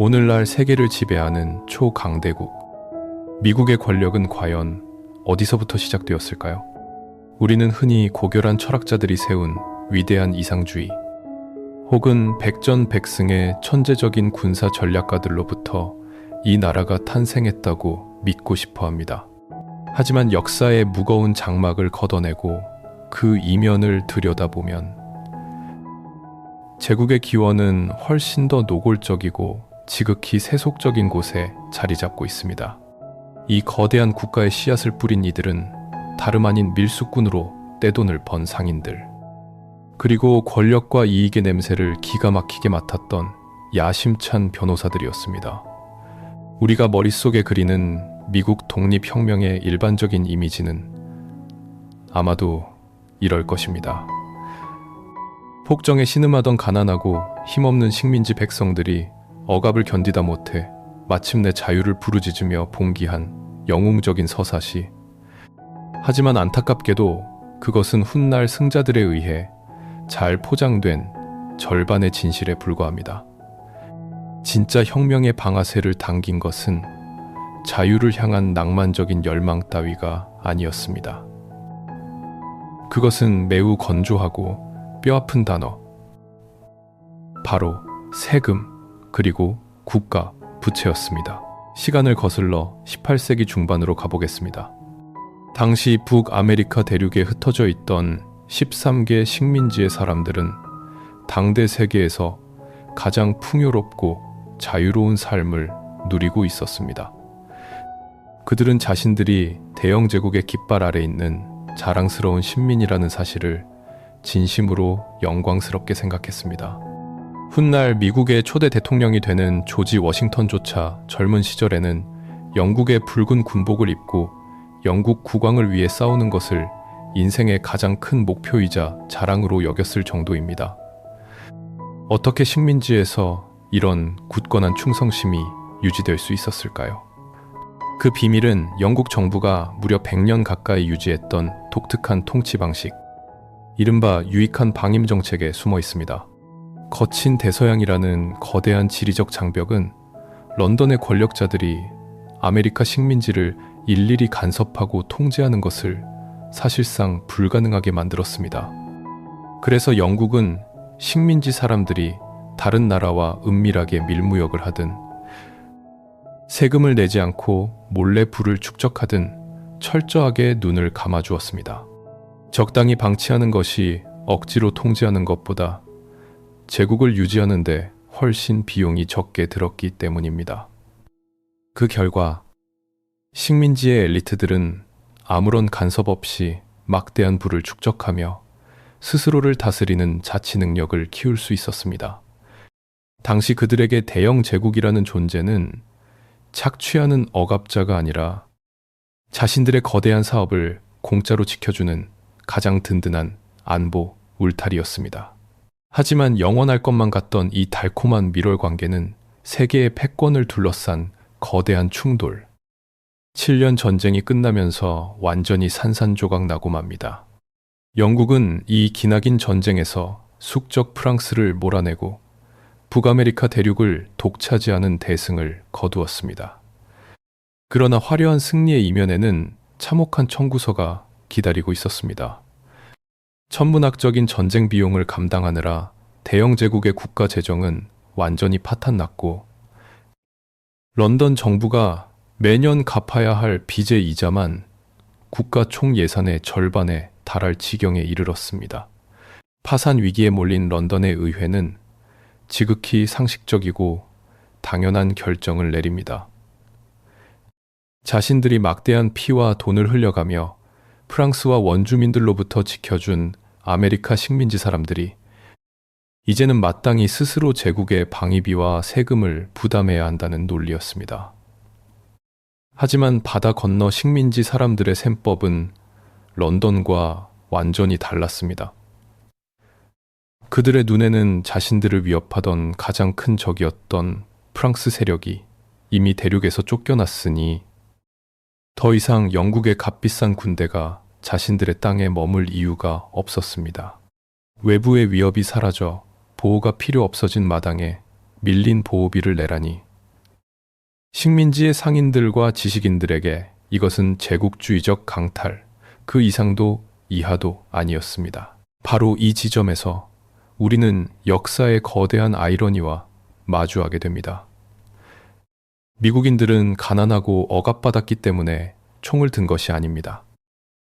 오늘날 세계를 지배하는 초강대국. 미국의 권력은 과연 어디서부터 시작되었을까요? 우리는 흔히 고결한 철학자들이 세운 위대한 이상주의, 혹은 백전백승의 천재적인 군사 전략가들로부터 이 나라가 탄생했다고 믿고 싶어 합니다. 하지만 역사의 무거운 장막을 걷어내고 그 이면을 들여다보면 제국의 기원은 훨씬 더 노골적이고 지극히 세속적인 곳에 자리 잡고 있습니다. 이 거대한 국가의 씨앗을 뿌린 이들은 다름 아닌 밀수꾼으로 떼돈을 번 상인들, 그리고 권력과 이익의 냄새를 기가 막히게 맡았던 야심찬 변호사들이었습니다. 우리가 머릿속에 그리는 미국 독립혁명의 일반적인 이미지는 아마도 이럴 것입니다. 폭정에 신음하던 가난하고 힘없는 식민지 백성들이 억압을 견디다 못해 마침내 자유를 부르짖으며 봉기한 영웅적인 서사시. 하지만 안타깝게도 그것은 훗날 승자들에 의해 잘 포장된 절반의 진실에 불과합니다. 진짜 혁명의 방아쇠를 당긴 것은 자유를 향한 낭만적인 열망 따위가 아니었습니다. 그것은 매우 건조하고 뼈아픈 단어, 바로 세금, 그리고 국가, 부채였습니다. 시간을 거슬러 18세기 중반으로 가보겠습니다. 당시 북아메리카 대륙에 흩어져 있던 13개 식민지의 사람들은 당대 세계에서 가장 풍요롭고 자유로운 삶을 누리고 있었습니다. 그들은 자신들이 대영 제국의 깃발 아래 있는 자랑스러운 신민이라는 사실을 진심으로 영광스럽게 생각했습니다. 훗날 미국의 초대 대통령이 되는 조지 워싱턴조차 젊은 시절에는 영국의 붉은 군복을 입고 영국 국왕을 위해 싸우는 것을 인생의 가장 큰 목표이자 자랑으로 여겼을 정도입니다. 어떻게 식민지에서 이런 굳건한 충성심이 유지될 수 있었을까요? 그 비밀은 영국 정부가 무려 100년 가까이 유지했던 독특한 통치 방식, 이른바 유익한 방임 정책에 숨어 있습니다. 거친 대서양이라는 거대한 지리적 장벽은 런던의 권력자들이 아메리카 식민지를 일일이 간섭하고 통제하는 것을 사실상 불가능하게 만들었습니다. 그래서 영국은 식민지 사람들이 다른 나라와 은밀하게 밀무역을 하든, 세금을 내지 않고 몰래 부를 축적하든 철저하게 눈을 감아주었습니다. 적당히 방치하는 것이 억지로 통제하는 것보다 제국을 유지하는 데 훨씬 비용이 적게 들었기 때문입니다. 그 결과 식민지의 엘리트들은 아무런 간섭 없이 막대한 부를 축적하며 스스로를 다스리는 자치 능력을 키울 수 있었습니다. 당시 그들에게 대영 제국이라는 존재는 착취하는 억압자가 아니라 자신들의 거대한 사업을 공짜로 지켜주는 가장 든든한 안보 울타리였습니다. 하지만 영원할 것만 같던 이 달콤한 밀월 관계는 세계의 패권을 둘러싼 거대한 충돌, 7년 전쟁이 끝나면서 완전히 산산조각 나고 맙니다. 영국은 이 기나긴 전쟁에서 숙적 프랑스를 몰아내고 북아메리카 대륙을 독차지하는 대승을 거두었습니다. 그러나 화려한 승리의 이면에는 참혹한 청구서가 기다리고 있었습니다. 천문학적인 전쟁 비용을 감당하느라 대영 제국의 국가 재정은 완전히 파탄났고, 런던 정부가 매년 갚아야 할 빚의 이자만 국가 총 예산의 절반에 달할 지경에 이르렀습니다. 파산 위기에 몰린 런던의 의회는 지극히 상식적이고 당연한 결정을 내립니다. 자신들이 막대한 피와 돈을 흘려가며 프랑스와 원주민들로부터 지켜준 아메리카 식민지 사람들이 이제는 마땅히 스스로 제국의 방위비와 세금을 부담해야 한다는 논리였습니다. 하지만 바다 건너 식민지 사람들의 셈법은 런던과 완전히 달랐습니다. 그들의 눈에는 자신들을 위협하던 가장 큰 적이었던 프랑스 세력이 이미 대륙에서 쫓겨났으니 더 이상 영국의 값비싼 군대가 자신들의 땅에 머물 이유가 없었습니다. 외부의 위협이 사라져 보호가 필요 없어진 마당에 밀린 보호비를 내라니 식민지의 상인들과 지식인들에게 이것은 제국주의적 강탈, 그 이상도 이하도 아니었습니다. 바로 이 지점에서 우리는 역사의 거대한 아이러니와 마주하게 됩니다. 미국인들은 가난하고 억압받았기 때문에 총을 든 것이 아닙니다.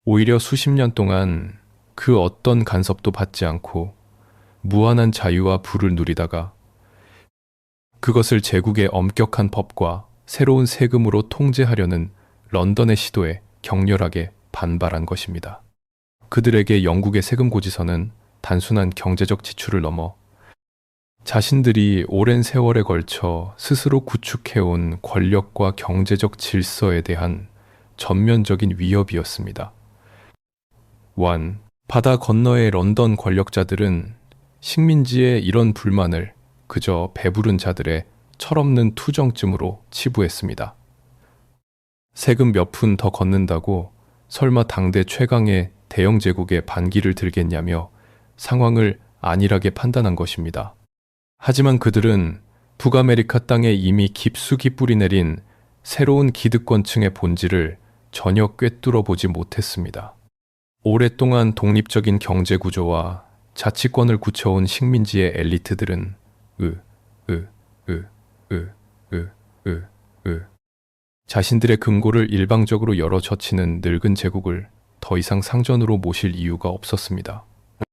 오히려 수십 년 동안 그 어떤 간섭도 받지 않고 무한한 자유와 부를 누리다가 그것을 제국의 엄격한 법과 새로운 세금으로 통제하려는 런던의 시도에 격렬하게 반발한 것입니다. 그들에게 영국의 세금 고지서는 단순한 경제적 지출을 넘어 자신들이 오랜 세월에 걸쳐 스스로 구축해온 권력과 경제적 질서에 대한 전면적인 위협이었습니다. 바다 건너의 런던 권력자들은 식민지의 이런 불만을 그저 배부른 자들의 철없는 투정쯤으로 치부했습니다. 세금 몇 푼 더 걷는다고 설마 당대 최강의 대영 제국에 반기를 들겠냐며 상황을 안일하게 판단한 것입니다. 하지만 그들은 북아메리카 땅에 이미 깊숙이 뿌리내린 새로운 기득권층의 본질을 전혀 꿰뚫어 보지 못했습니다. 오랫동안 독립적인 경제 구조와 자치권을 굳혀온 식민지의 엘리트들은 자신들의 금고를 일방적으로 열어 젖히는 늙은 제국을 더 이상 상전으로 모실 이유가 없었습니다.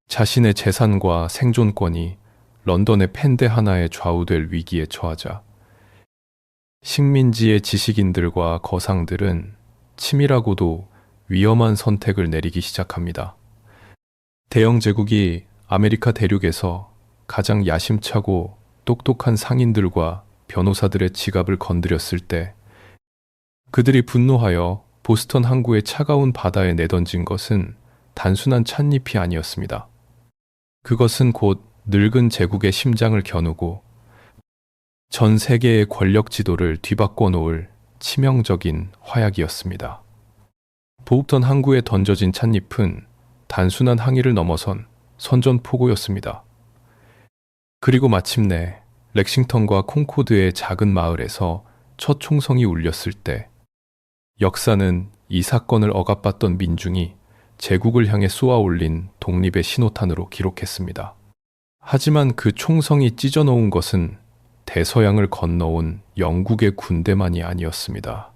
자신의 재산과 생존권이 런던의 펜대 하나에 좌우될 위기에 처하자 식민지의 지식인들과 거상들은 치밀하고도 위험한 선택을 내리기 시작합니다. 대영 제국이 아메리카 대륙에서 가장 야심차고 똑똑한 상인들과 변호사들의 지갑을 건드렸을 때 그들이 분노하여 보스턴 항구의 차가운 바다에 내던진 것은 단순한 찻잎이 아니었습니다. 그것은 곧 늙은 제국의 심장을 겨누고 전 세계의 권력 지도를 뒤바꿔 놓을 치명적인 화약이었습니다. 보스턴 항구에 던져진 찻잎은 단순한 항의를 넘어선 선전포고였습니다. 그리고 마침내 렉싱턴과 콩코드의 작은 마을에서 첫 총성이 울렸을 때 역사는 이 사건을 억압받던 민중이 제국을 향해 쏘아올린 독립의 신호탄으로 기록했습니다. 하지만 그 총성이 찢어놓은 것은 대서양을 건너온 영국의 군대만이 아니었습니다.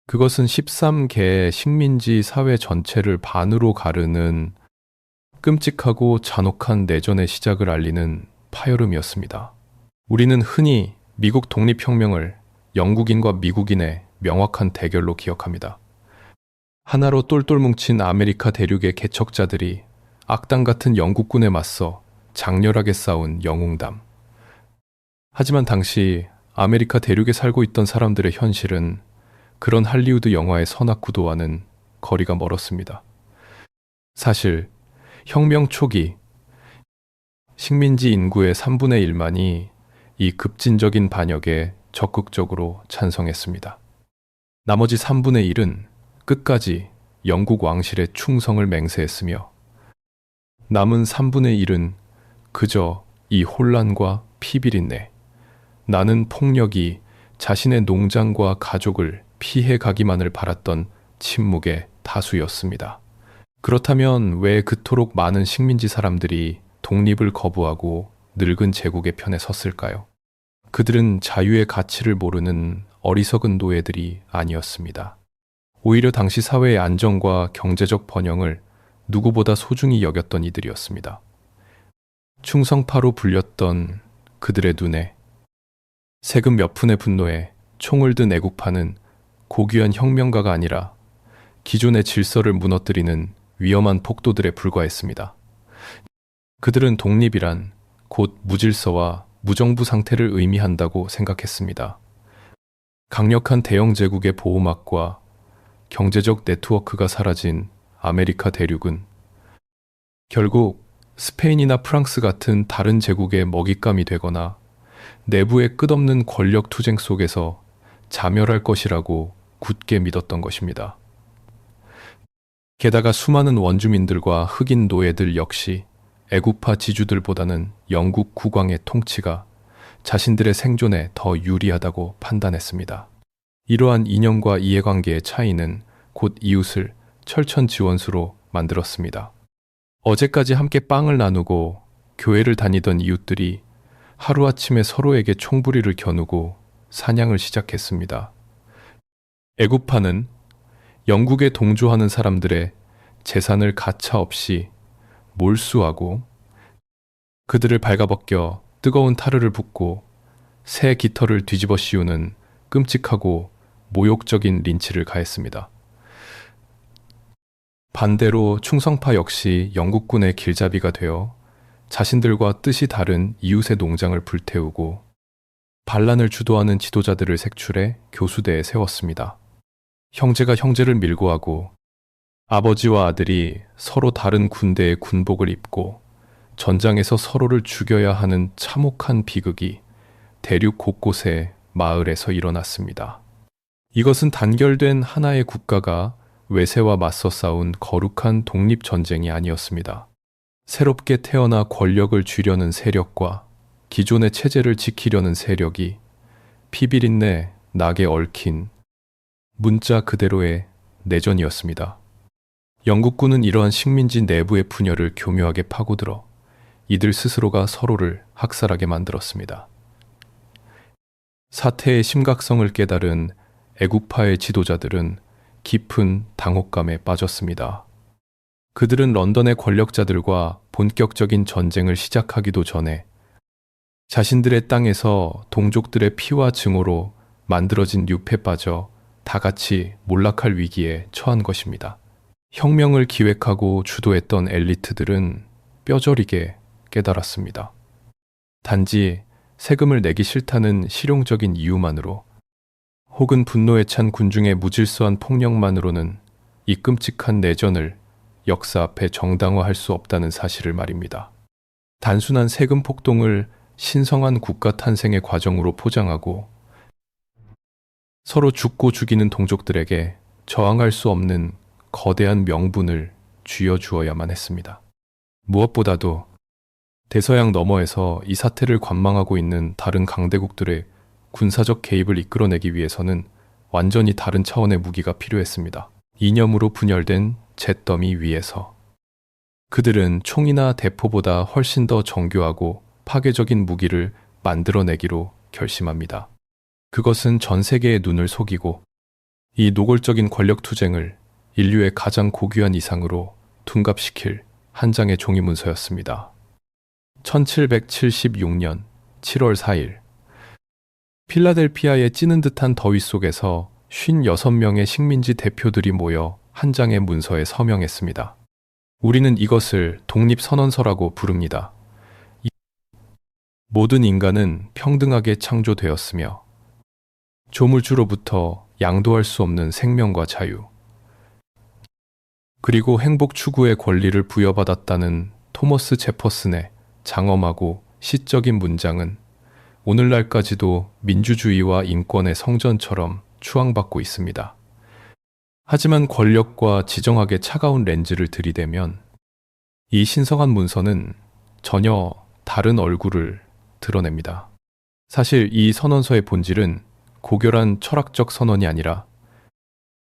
그것은 13개의 식민지 사회 전체를 반으로 가르는 끔찍하고 잔혹한 내전의 시작을 알리는 파열음이었습니다. 우리는 흔히 미국 독립혁명을 영국인과 미국인의 명확한 대결로 기억합니다. 하나로 똘똘 뭉친 아메리카 대륙의 개척자들이 악당 같은 영국군에 맞서 장렬하게 싸운 영웅담. 하지만 당시 아메리카 대륙에 살고 있던 사람들의 현실은 그런 할리우드 영화의 선악구도와는 거리가 멀었습니다. 사실 혁명 초기 식민지 인구의 3분의 1만이 이 급진적인 반역에 적극적으로 찬성했습니다. 나머지 3분의 1은 끝까지 영국 왕실의 충성을 맹세했으며 남은 3분의 1은 그저 이 혼란과 피비린내, 나는 폭력이 자신의 농장과 가족을 피해 가기만을 바랐던 침묵의 다수였습니다. 그렇다면 왜 그토록 많은 식민지 사람들이 독립을 거부하고 늙은 제국의 편에 섰을까요? 그들은 자유의 가치를 모르는 어리석은 노예들이 아니었습니다. 오히려 당시 사회의 안정과 경제적 번영을 누구보다 소중히 여겼던 이들이었습니다. 충성파로 불렸던 그들의 눈에 세금 몇 푼의 분노에 총을 든 애국파는 고귀한 혁명가가 아니라 기존의 질서를 무너뜨리는 위험한 폭도들에 불과했습니다. 그들은 독립이란 곧 무질서와 무정부 상태를 의미한다고 생각했습니다. 강력한 대영 제국의 보호막과 경제적 네트워크가 사라진 아메리카 대륙은 결국 스페인이나 프랑스 같은 다른 제국의 먹잇감이 되거나 내부의 끝없는 권력 투쟁 속에서 자멸할 것이라고 굳게 믿었던 것입니다. 게다가 수많은 원주민들과 흑인 노예들 역시 애국파 지주들보다는 영국 국왕의 통치가 자신들의 생존에 더 유리하다고 판단했습니다. 이러한 이념과 이해관계의 차이는 곧 이웃을 철천지원수로 만들었습니다. 어제까지 함께 빵을 나누고 교회를 다니던 이웃들이 하루아침에 서로에게 총부리를 겨누고 사냥을 시작했습니다. 애굽파는 영국에 동조하는 사람들의 재산을 가차없이 몰수하고 그들을 발가벗겨 뜨거운 타르를 붓고 새 깃털을 뒤집어 씌우는 끔찍하고 모욕적인 린치를 가했습니다. 반대로 충성파 역시 영국군의 길잡이가 되어 자신들과 뜻이 다른 이웃의 농장을 불태우고 반란을 주도하는 지도자들을 색출해 교수대에 세웠습니다. 형제가 형제를 밀고 하고 아버지와 아들이 서로 다른 군대의 군복을 입고 전장에서 서로를 죽여야 하는 참혹한 비극이 대륙 곳곳의 마을에서 일어났습니다. 이것은 단결된 하나의 국가가 외세와 맞서 싸운 거룩한 독립전쟁이 아니었습니다. 새롭게 태어나 권력을 쥐려는 세력과 기존의 체제를 지키려는 세력이 피비린내 낙에 얽힌 문자 그대로의 내전이었습니다. 영국군은 이러한 식민지 내부의 분열을 교묘하게 파고들어 이들 스스로가 서로를 학살하게 만들었습니다. 사태의 심각성을 깨달은 애국파의 지도자들은 깊은 당혹감에 빠졌습니다. 그들은 런던의 권력자들과 본격적인 전쟁을 시작하기도 전에 자신들의 땅에서 동족들의 피와 증오로 만들어진 늪에 빠져 다 같이 몰락할 위기에 처한 것입니다. 혁명을 기획하고 주도했던 엘리트들은 뼈저리게 깨달았습니다. 단지 세금을 내기 싫다는 실용적인 이유만으로 혹은 분노에 찬 군중의 무질서한 폭력만으로는 이 끔찍한 내전을 역사 앞에 정당화할 수 없다는 사실을 말입니다. 단순한 세금 폭동을 신성한 국가 탄생의 과정으로 포장하고 서로 죽고 죽이는 동족들에게 저항할 수 없는 거대한 명분을 쥐어주어야만 했습니다. 무엇보다도 대서양 너머에서 이 사태를 관망하고 있는 다른 강대국들의 군사적 개입을 이끌어내기 위해서는 완전히 다른 차원의 무기가 필요했습니다. 이념으로 분열된 잿더미 위에서 그들은 총이나 대포보다 훨씬 더 정교하고 파괴적인 무기를 만들어내기로 결심합니다. 그것은 전 세계의 눈을 속이고 이 노골적인 권력 투쟁을 인류의 가장 고귀한 이상으로 둔갑시킬 한 장의 종이문서였습니다. 1776년 7월 4일 필라델피아의 찌는 듯한 더위 속에서 56명의 식민지 대표들이 모여 한 장의 문서에 서명했습니다. 우리는 이것을 독립선언서라고 부릅니다. 모든 인간은 평등하게 창조되었으며 조물주로부터 양도할 수 없는 생명과 자유, 그리고 행복 추구의 권리를 부여받았다는 토머스 제퍼슨의 장엄하고 시적인 문장은 오늘날까지도 민주주의와 인권의 성전처럼 추앙받고 있습니다. 하지만 권력과 지정학의 차가운 렌즈를 들이대면 이 신성한 문서는 전혀 다른 얼굴을 드러냅니다. 사실 이 선언서의 본질은 고결한 철학적 선언이 아니라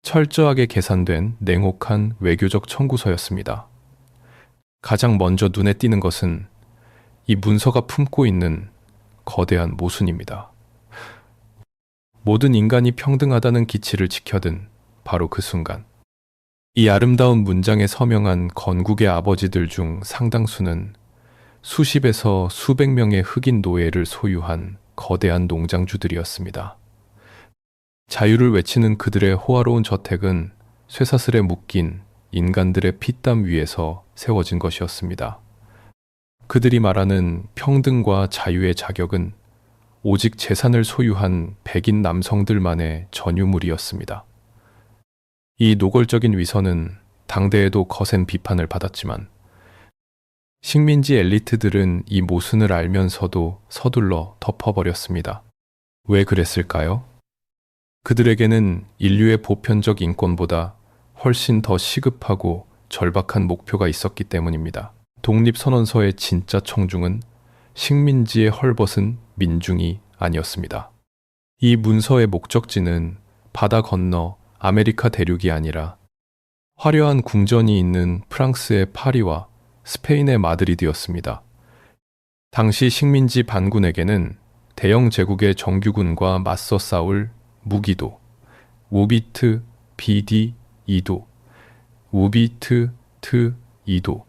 철저하게 계산된 냉혹한 외교적 청구서였습니다. 가장 먼저 눈에 띄는 것은 이 문서가 품고 있는 거대한 모순입니다. 모든 인간이 평등하다는 기치를 지켜든 바로 그 순간, 이 아름다운 문장에 서명한 건국의 아버지들 중 상당수는 수십에서 수백 명의 흑인 노예를 소유한 거대한 농장주들이었습니다. 자유를 외치는 그들의 호화로운 저택은 쇠사슬에 묶인 인간들의 피땀 위에서 세워진 것이었습니다. 그들이 말하는 평등과 자유의 자격은 오직 재산을 소유한 백인 남성들만의 전유물이었습니다. 이 노골적인 위선은 당대에도 거센 비판을 받았지만 식민지 엘리트들은 이 모순을 알면서도 서둘러 덮어버렸습니다. 왜 그랬을까요? 그들에게는 인류의 보편적 인권보다 훨씬 더 시급하고 절박한 목표가 있었기 때문입니다. 독립선언서의 진짜 청중은 식민지의 헐벗은 민중이 아니었습니다. 이 문서의 목적지는 바다 건너 아메리카 대륙이 아니라 화려한 궁전이 있는 프랑스의 파리와 스페인의 마드리드였습니다. 당시 식민지 반군에게는 대영 제국의 정규군과 맞서 싸울 무기도 우비트 BD 2도, 우비트 트 2도,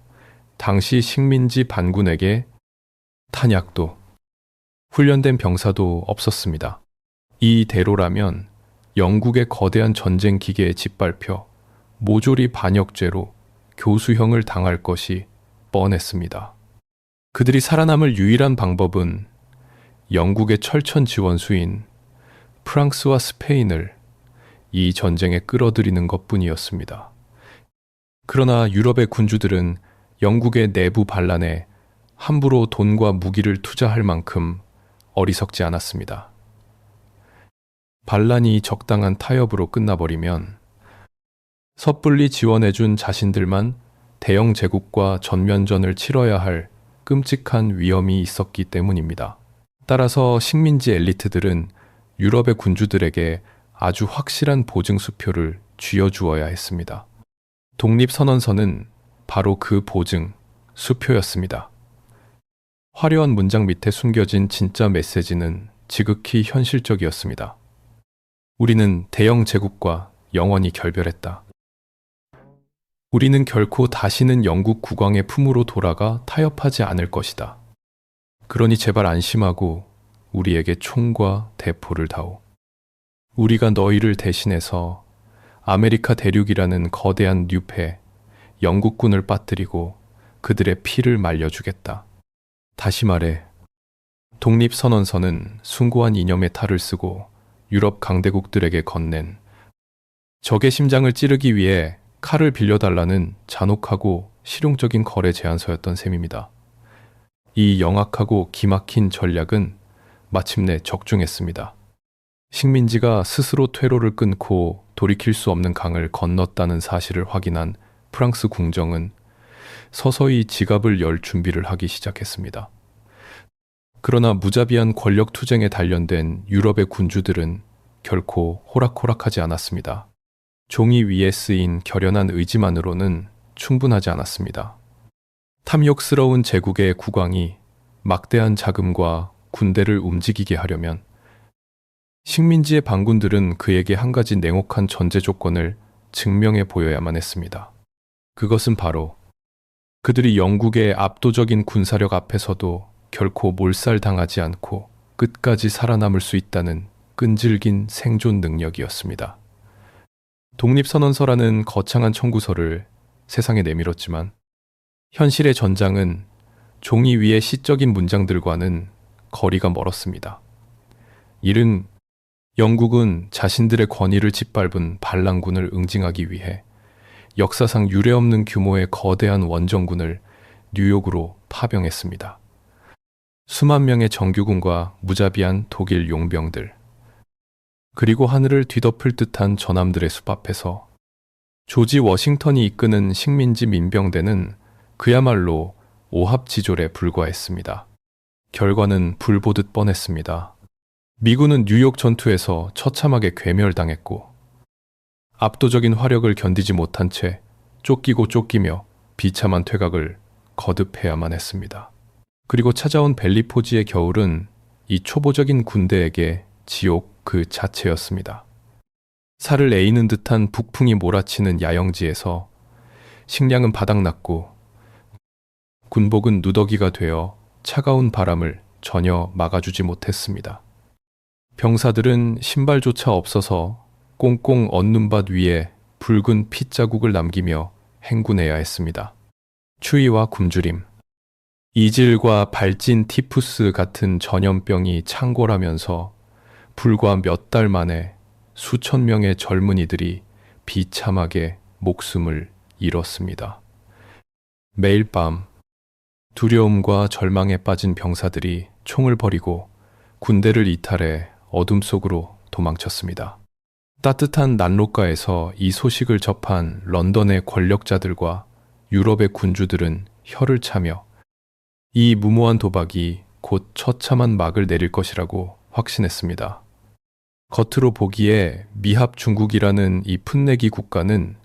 당시 식민지 반군에게 탄약도, 훈련된 병사도 없었습니다. 이대로라면 영국의 거대한 전쟁 기계에 짓밟혀 모조리 반역죄로 교수형을 당할 것이 뻔했습니다. 그들이 살아남을 유일한 방법은 영국의 철천 지원수인 프랑스와 스페인을 이 전쟁에 끌어들이는 것뿐이었습니다. 그러나 유럽의 군주들은 영국의 내부 반란에 함부로 돈과 무기를 투자할 만큼 어리석지 않았습니다. 반란이 적당한 타협으로 끝나버리면 섣불리 지원해준 자신들만 대영 제국과 전면전을 치러야 할 끔찍한 위험이 있었기 때문입니다. 따라서 식민지 엘리트들은 유럽의 군주들에게 아주 확실한 보증수표를 쥐어주어야 했습니다. 독립선언서는 바로 그 보증, 수표였습니다. 화려한 문장 밑에 숨겨진 진짜 메시지는 지극히 현실적이었습니다. 우리는 대영 제국과 영원히 결별했다. 우리는 결코 다시는 영국 국왕의 품으로 돌아가 타협하지 않을 것이다. 그러니 제발 안심하고 우리에게 총과 대포를 다오. 우리가 너희를 대신해서 아메리카 대륙이라는 거대한 늪에 영국군을 빠뜨리고 그들의 피를 말려주겠다. 다시 말해, 독립선언서는 숭고한 이념의 탈을 쓰고 유럽 강대국들에게 건넨 적의 심장을 찌르기 위해 칼을 빌려달라는 잔혹하고 실용적인 거래 제안서였던 셈입니다. 이 영악하고 기막힌 전략은 마침내 적중했습니다. 식민지가 스스로 퇴로를 끊고 돌이킬 수 없는 강을 건넜다는 사실을 확인한 프랑스 궁정은 서서히 지갑을 열 준비를 하기 시작했습니다. 그러나 무자비한 권력 투쟁에 단련된 유럽의 군주들은 결코 호락호락하지 않았습니다. 종이 위에 쓰인 결연한 의지만으로는 충분하지 않았습니다. 탐욕스러운 제국의 국왕이 막대한 자금과 군대를 움직이게 하려면 식민지의 반군들은 그에게 한 가지 냉혹한 전제 조건을 증명해 보여야만 했습니다. 그것은 바로 그들이 영국의 압도적인 군사력 앞에서도 결코 몰살당하지 않고 끝까지 살아남을 수 있다는 끈질긴 생존 능력이었습니다. 독립선언서라는 거창한 청구서를 세상에 내밀었지만 현실의 전장은 종이 위의 시적인 문장들과는 거리가 멀었습니다. 이른 영국은 자신들의 권위를 짓밟은 반란군을 응징하기 위해 역사상 유례없는 규모의 거대한 원정군을 뉴욕으로 파병했습니다. 수만 명의 정규군과 무자비한 독일 용병들, 그리고 하늘을 뒤덮을 듯한 전함들의 숲 앞에서 조지 워싱턴이 이끄는 식민지 민병대는 그야말로 오합지졸에 불과했습니다. 결과는 불보듯 뻔했습니다. 미군은 뉴욕 전투에서 처참하게 괴멸당했고 압도적인 화력을 견디지 못한 채 쫓기고 쫓기며 비참한 퇴각을 거듭해야만 했습니다. 그리고 찾아온 벨리포지의 겨울은 이 초보적인 군대에게 지옥 그 자체였습니다. 살을 에이는 듯한 북풍이 몰아치는 야영지에서 식량은 바닥났고 군복은 누더기가 되어 차가운 바람을 전혀 막아주지 못했습니다. 병사들은 신발조차 없어서 꽁꽁 얹는 밭 위에 붉은 핏자국을 남기며 행군해야 했습니다. 추위와 굶주림, 이질과 발진 티푸스 같은 전염병이 창궐하면서 불과 몇 달 만에 수천 명의 젊은이들이 비참하게 목숨을 잃었습니다. 매일 밤 두려움과 절망에 빠진 병사들이 총을 버리고 군대를 이탈해 어둠 속으로 도망쳤습니다. 따뜻한 난로가에서 이 소식을 접한 런던의 권력자들과 유럽의 군주들은 혀를 차며 이 무모한 도박이 곧 처참한 막을 내릴 것이라고 확신했습니다. 겉으로 보기에 미합 중국이라는 이 풋내기 국가는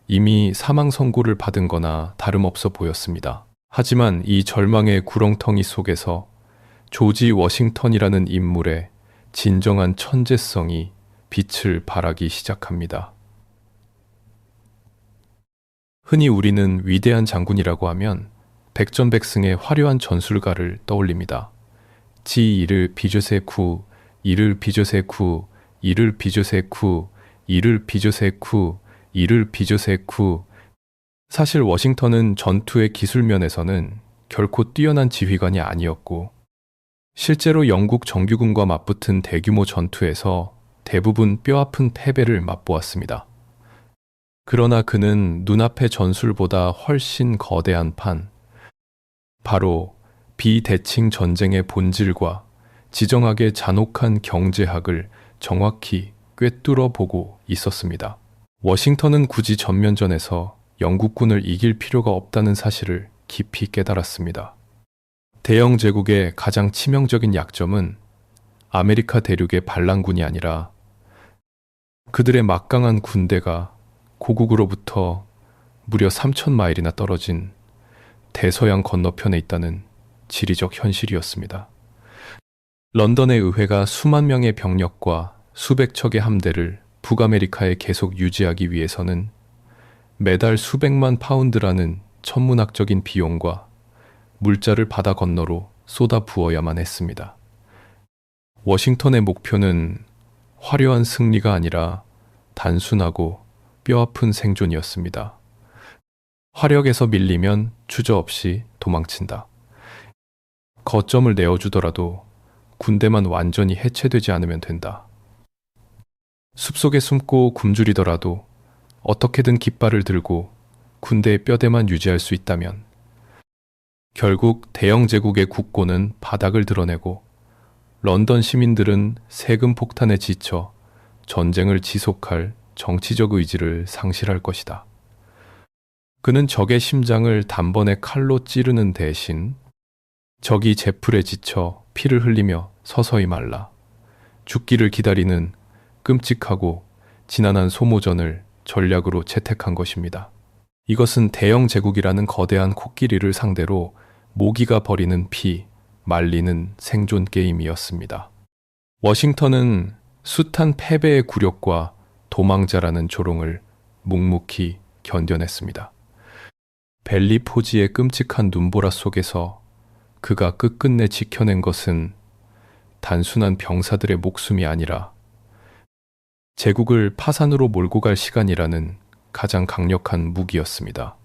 이미 사망 선고를 받은 거나 다름없어 보였습니다. 하지만 이 절망의 구렁텅이 속에서 조지 워싱턴이라는 인물의 진정한 천재성이 빛을 발하기 시작합니다. 흔히 우리는 위대한 장군이라고 하면 백전백승의 화려한 전술가를 떠올립니다. 지 이를 비조세쿠, 이를 비조세쿠, 이를 비조세쿠, 이를 비조세쿠, 이를 비조세쿠. 사실 워싱턴은 전투의 기술 면에서는 결코 뛰어난 지휘관이 아니었고 실제로 영국 정규군과 맞붙은 대규모 전투에서 대부분 뼈아픈 패배를 맛보았습니다. 그러나 그는 눈앞의 전술보다 훨씬 거대한 판, 바로 비대칭 전쟁의 본질과 지정학의 잔혹한 경제학을 정확히 꿰뚫어 보고 있었습니다. 워싱턴은 굳이 전면전에서 영국군을 이길 필요가 없다는 사실을 깊이 깨달았습니다. 대영 제국의 가장 치명적인 약점은 아메리카 대륙의 반란군이 아니라 그들의 막강한 군대가 고국으로부터 무려 3,000마일이나 떨어진 대서양 건너편에 있다는 지리적 현실이었습니다. 런던의 의회가 수만 명의 병력과 수백 척의 함대를 북아메리카에 계속 유지하기 위해서는 매달 수백만 파운드라는 천문학적인 비용과 물자를 바다 건너로 쏟아 부어야만 했습니다. 워싱턴의 목표는 화려한 승리가 아니라 단순하고 뼈아픈 생존이었습니다. 화력에서 밀리면 주저없이 도망친다. 거점을 내어주더라도 군대만 완전히 해체되지 않으면 된다. 숲속에 숨고 굶주리더라도 어떻게든 깃발을 들고 군대의 뼈대만 유지할 수 있다면 결국 대영 제국의 국고는 바닥을 드러내고 런던 시민들은 세금 폭탄에 지쳐 전쟁을 지속할 정치적 의지를 상실할 것이다. 그는 적의 심장을 단번에 칼로 찌르는 대신 적이 제풀에 지쳐 피를 흘리며 서서히 말라 죽기를 기다리는 끔찍하고 지난한 소모전을 전략으로 채택한 것입니다. 이것은 대영 제국이라는 거대한 코끼리를 상대로 모기가 버리는 피, 말리는 생존 게임이었습니다. 워싱턴은 숱한 패배의 굴욕과 도망자라는 조롱을 묵묵히 견뎌냈습니다. 벨리 포지의 끔찍한 눈보라 속에서 그가 끝끝내 지켜낸 것은 단순한 병사들의 목숨이 아니라 제국을 파산으로 몰고 갈 시간이라는 가장 강력한 무기였습니다.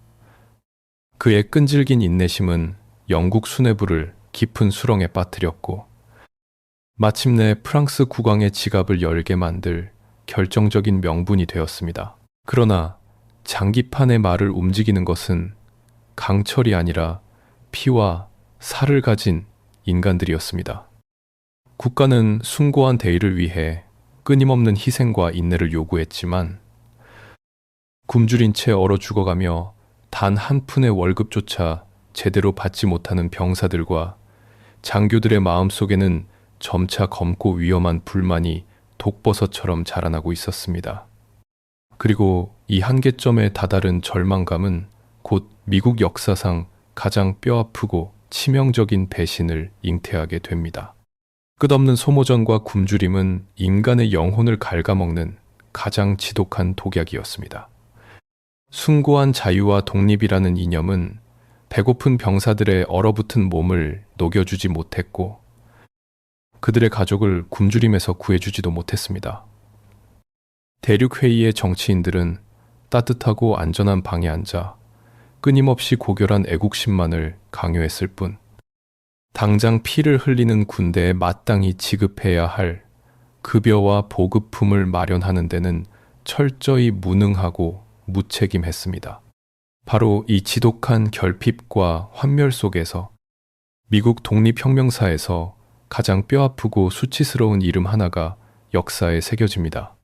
그의 끈질긴 인내심은 영국 수뇌부를 깊은 수렁에 빠뜨렸고 마침내 프랑스 국왕의 지갑을 열게 만들 결정적인 명분이 되었습니다. 그러나 장기판의 말을 움직이는 것은 강철이 아니라 피와 살을 가진 인간들이었습니다. 국가는 숭고한 대의를 위해 끊임없는 희생과 인내를 요구했지만 굶주린 채 얼어 죽어가며 단 한 푼의 월급조차 제대로 받지 못하는 병사들과 장교들의 마음속에는 점차 검고 위험한 불만이 독버섯처럼 자라나고 있었습니다. 그리고 이 한계점에 다다른 절망감은 곧 미국 역사상 가장 뼈아프고 치명적인 배신을 잉태하게 됩니다. 끝없는 소모전과 굶주림은 인간의 영혼을 갉아먹는 가장 지독한 독약이었습니다. 숭고한 자유와 독립이라는 이념은 배고픈 병사들의 얼어붙은 몸을 녹여주지 못했고 그들의 가족을 굶주림에서 구해주지도 못했습니다. 대륙회의의 정치인들은 따뜻하고 안전한 방에 앉아 끊임없이 고결한 애국심만을 강요했을 뿐 당장 피를 흘리는 군대에 마땅히 지급해야 할 급여와 보급품을 마련하는 데는 철저히 무능하고 무책임했습니다. 바로 이 지독한 결핍과 환멸 속에서 미국 독립혁명사에서 가장 뼈아프고 수치스러운 이름 하나가 역사에 새겨집니다.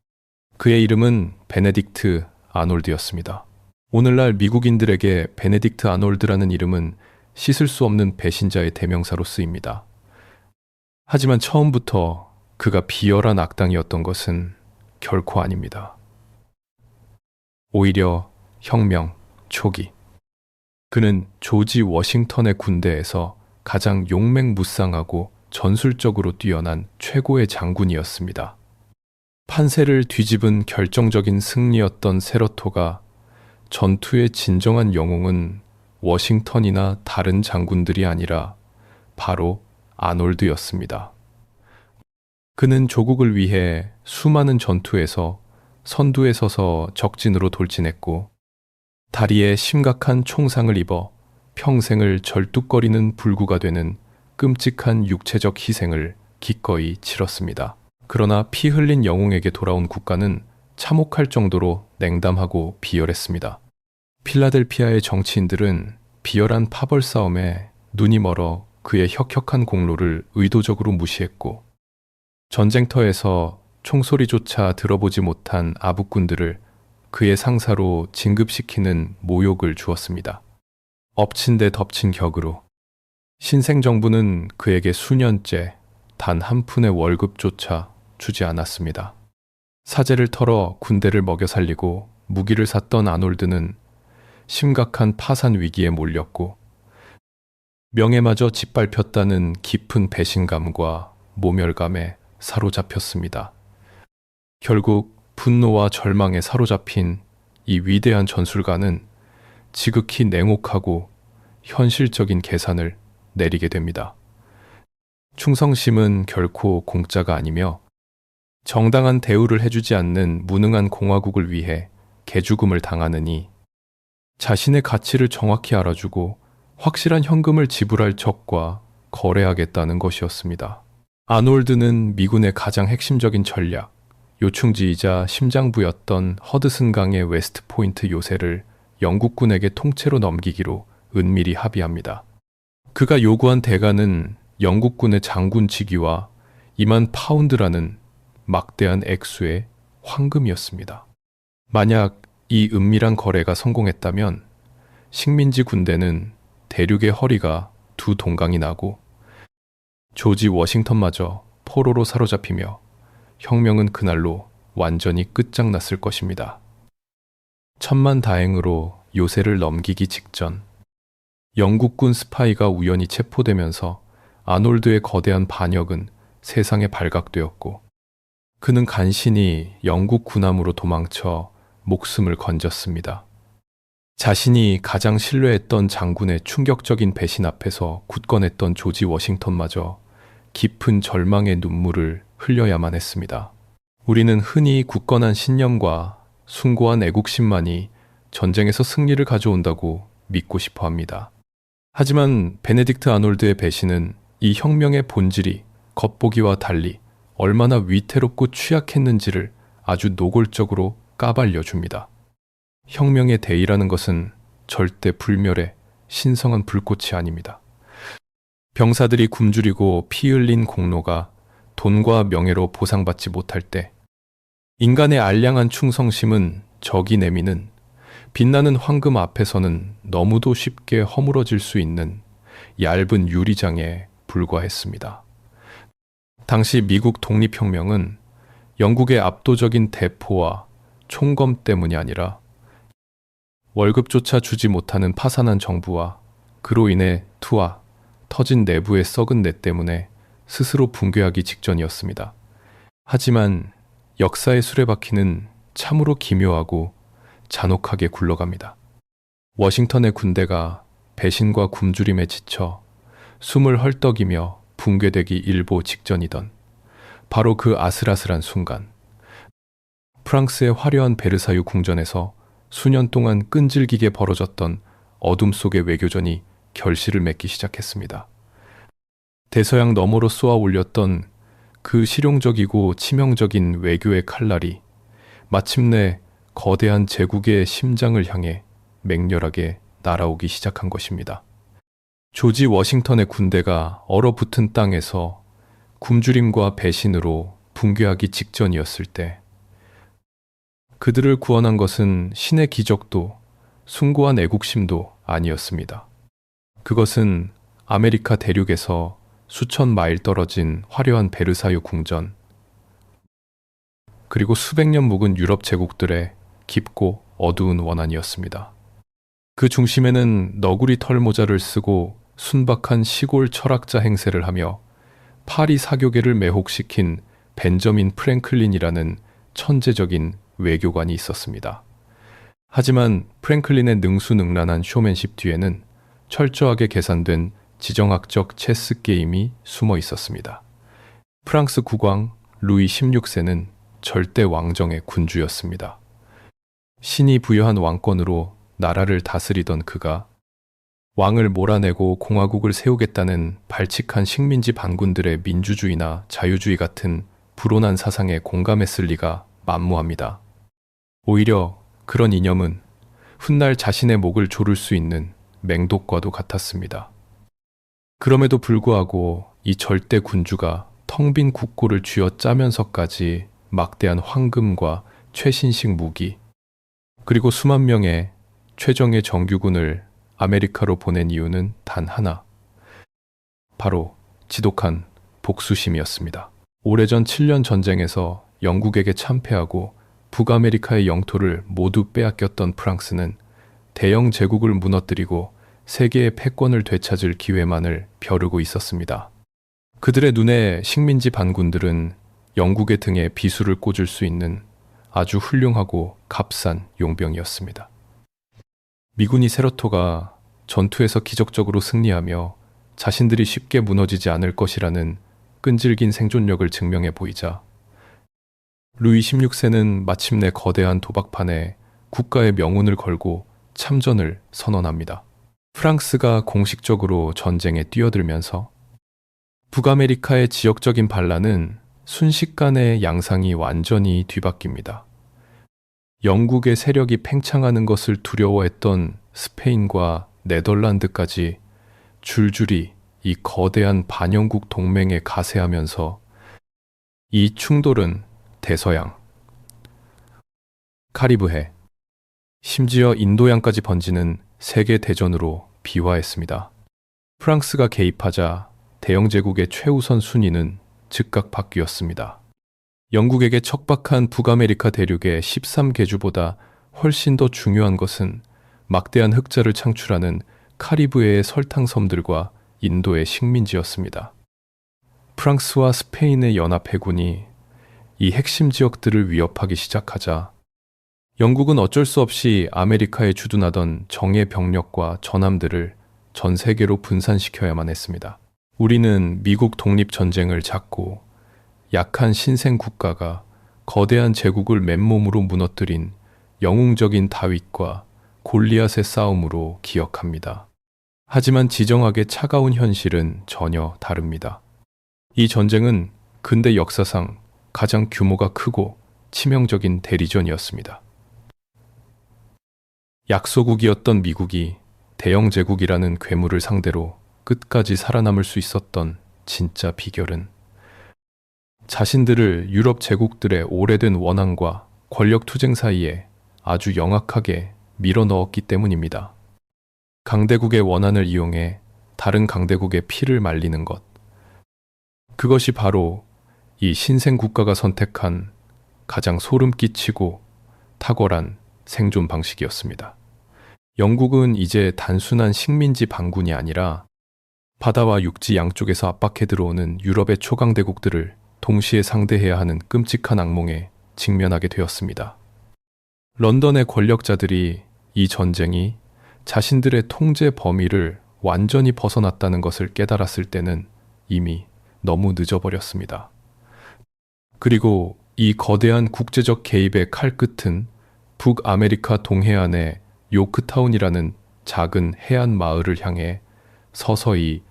그의 이름은 베네딕트 아놀드였습니다. 오늘날 미국인들에게 베네딕트 아놀드라는 이름은 씻을 수 없는 배신자의 대명사로 쓰입니다. 하지만 처음부터 그가 비열한 악당이었던 것은 결코 아닙니다. 오히려 혁명 초기, 그는 조지 워싱턴의 군대에서 가장 용맹무쌍하고 전술적으로 뛰어난 최고의 장군이었습니다. 판세를 뒤집은 결정적인 승리였던 세러토가 전투의 진정한 영웅은 워싱턴이나 다른 장군들이 아니라 바로 아놀드였습니다. 그는 조국을 위해 수많은 전투에서 선두에 서서 적진으로 돌진했고 다리에 심각한 총상을 입어 평생을 절뚝거리는 불구가 되는 끔찍한 육체적 희생을 기꺼이 치렀습니다. 그러나 피 흘린 영웅에게 돌아온 국가는 참혹할 정도로 냉담하고 비열했습니다. 필라델피아의 정치인들은 비열한 파벌 싸움에 눈이 멀어 그의 혁혁한 공로를 의도적으로 무시했고 전쟁터에서 총소리조차 들어보지 못한 아부꾼들을 그의 상사로 진급시키는 모욕을 주었습니다. 엎친 데 덮친 격으로 신생정부는 그에게 수년째 단 한 푼의 월급조차 주지 않았습니다. 사제를 털어 군대를 먹여 살리고 무기를 샀던 아놀드는 심각한 파산 위기에 몰렸고 명예마저 짓밟혔다는 깊은 배신감과 모멸감에 사로잡혔습니다. 결국 분노와 절망에 사로잡힌 이 위대한 전술가는 지극히 냉혹하고 현실적인 계산을 내리게 됩니다. 충성심은 결코 공짜가 아니며 정당한 대우를 해주지 않는 무능한 공화국을 위해 개죽음을 당하느니 자신의 가치를 정확히 알아주고 확실한 현금을 지불할 적과 거래하겠다는 것이었습니다. 아놀드는 미군의 가장 핵심적인 전략, 요충지이자 심장부였던 허드슨강의 웨스트포인트 요새를 영국군에게 통째로 넘기기로 은밀히 합의합니다. 그가 요구한 대가는 영국군의 장군 직위와 2만 파운드라는 막대한 액수의 황금이었습니다. 만약 이 은밀한 거래가 성공했다면 식민지 군대는 대륙의 허리가 두 동강이 나고 조지 워싱턴마저 포로로 사로잡히며 혁명은 그날로 완전히 끝장났을 것입니다. 천만다행으로 요새를 넘기기 직전 영국군 스파이가 우연히 체포되면서 아놀드의 거대한 반역은 세상에 발각되었고 그는 간신히 영국 군함으로 도망쳐 목숨을 건졌습니다. 자신이 가장 신뢰했던 장군의 충격적인 배신 앞에서 굳건했던 조지 워싱턴마저 깊은 절망의 눈물을 흘려야만 했습니다. 우리는 흔히 굳건한 신념과 숭고한 애국심만이 전쟁에서 승리를 가져온다고 믿고 싶어 합니다. 하지만 베네딕트 아놀드의 배신은 이 혁명의 본질이 겉보기와 달리 얼마나 위태롭고 취약했는지를 아주 노골적으로 까발려줍니다. 혁명의 대의라는 것은 절대 불멸의 신성한 불꽃이 아닙니다. 병사들이 굶주리고 피 흘린 공로가 돈과 명예로 보상받지 못할 때 인간의 알량한 충성심은 적이 내미는 빛나는 황금 앞에서는 너무도 쉽게 허물어질 수 있는 얇은 유리장에 불과했습니다. 당시 미국 독립혁명은 영국의 압도적인 대포와 총검 때문이 아니라 월급조차 주지 못하는 파산한 정부와 그로 인해 투하, 터진 내부의 썩은 내 때문에 스스로 붕괴하기 직전이었습니다. 하지만 역사의 수레바퀴는 참으로 기묘하고 잔혹하게 굴러갑니다. 워싱턴의 군대가 배신과 굶주림에 지쳐 숨을 헐떡이며 붕괴되기 일보 직전이던 바로 그 아슬아슬한 순간 프랑스의 화려한 베르사유 궁전에서 수년 동안 끈질기게 벌어졌던 어둠 속의 외교전이 결실을 맺기 시작했습니다. 대서양 너머로 쏘아 올렸던 그 실용적이고 치명적인 외교의 칼날이 마침내 거대한 제국의 심장을 향해 맹렬하게 날아오기 시작한 것입니다. 조지 워싱턴의 군대가 얼어붙은 땅에서 굶주림과 배신으로 붕괴하기 직전이었을 때 그들을 구원한 것은 신의 기적도 숭고한 애국심도 아니었습니다. 그것은 아메리카 대륙에서 수천 마일 떨어진 화려한 베르사유 궁전, 그리고 수백 년 묵은 유럽 제국들의 깊고 어두운 원한이었습니다. 그 중심에는 너구리 털모자를 쓰고 순박한 시골 철학자 행세를 하며 파리 사교계를 매혹시킨 벤저민 프랭클린이라는 천재적인 외교관이 있었습니다. 하지만 프랭클린의 능수능란한 쇼맨십 뒤에는 철저하게 계산된 지정학적 체스 게임이 숨어 있었습니다. 프랑스 국왕 루이 16세는 절대 왕정의 군주였습니다. 신이 부여한 왕권으로 나라를 다스리던 그가 왕을 몰아내고 공화국을 세우겠다는 발칙한 식민지 반군들의 민주주의나 자유주의 같은 불온한 사상에 공감했을 리가 만무합니다. 오히려 그런 이념은 훗날 자신의 목을 조를 수 있는 맹독과도 같았습니다. 그럼에도 불구하고 이 절대 군주가 텅 빈 국고를 쥐어짜면서까지 막대한 황금과 최신식 무기, 그리고 수만 명의 최정예 정규군을 아메리카로 보낸 이유는 단 하나, 바로 지독한 복수심이었습니다. 오래전 7년 전쟁에서 영국에게 참패하고 북아메리카의 영토를 모두 빼앗겼던 프랑스는 대영 제국을 무너뜨리고 세계의 패권을 되찾을 기회만을 벼르고 있었습니다. 그들의 눈에 식민지 반군들은 영국의 등에 비수를 꽂을 수 있는 아주 훌륭하고 값싼 용병이었습니다. 미군이 세러토가 전투에서 기적적으로 승리하며 자신들이 쉽게 무너지지 않을 것이라는 끈질긴 생존력을 증명해 보이자 루이 16세는 마침내 거대한 도박판에 국가의 명운을 걸고 참전을 선언합니다. 프랑스가 공식적으로 전쟁에 뛰어들면서 북아메리카의 지역적인 반란은 순식간에 양상이 완전히 뒤바뀝니다. 영국의 세력이 팽창하는 것을 두려워했던 스페인과 네덜란드까지 줄줄이 이 거대한 반영국 동맹에 가세하면서 이 충돌은 대서양, 카리브해, 심지어 인도양까지 번지는 세계 대전으로 비화했습니다. 프랑스가 개입하자 대영 제국의 최우선 순위는 즉각 바뀌었습니다. 영국에게 척박한 북아메리카 대륙의 13개주보다 훨씬 더 중요한 것은 막대한 흑자를 창출하는 카리브해의 설탕섬들과 인도의 식민지였습니다. 프랑스와 스페인의 연합 해군이 이 핵심 지역들을 위협하기 시작하자 영국은 어쩔 수 없이 아메리카에 주둔하던 정예 병력과 전함들을 전 세계로 분산시켜야만 했습니다. 우리는 미국 독립전쟁을 잡고 약한 신생 국가가 거대한 제국을 맨몸으로 무너뜨린 영웅적인 다윗과 골리앗의 싸움으로 기억합니다. 하지만 지정학의 차가운 현실은 전혀 다릅니다. 이 전쟁은 근대 역사상 가장 규모가 크고 치명적인 대리전이었습니다. 약소국이었던 미국이 대영 제국이라는 괴물을 상대로 끝까지 살아남을 수 있었던 진짜 비결은 자신들을 유럽 제국들의 오래된 원한과 권력 투쟁 사이에 아주 영악하게 밀어넣었기 때문입니다. 강대국의 원한을 이용해 다른 강대국의 피를 말리는 것. 그것이 바로 이 신생 국가가 선택한 가장 소름 끼치고 탁월한 생존 방식이었습니다. 영국은 이제 단순한 식민지 반군이 아니라 바다와 육지 양쪽에서 압박해 들어오는 유럽의 초강대국들을 동시에 상대해야 하는 끔찍한 악몽에 직면하게 되었습니다. 런던의 권력자들이 이 전쟁이 자신들의 통제 범위를 완전히 벗어났다는 것을 깨달았을 때는 이미 너무 늦어버렸습니다. 그리고 이 거대한 국제적 개입의 칼끝은 북아메리카 동해안의 요크타운이라는 작은 해안 마을을 향해 서서히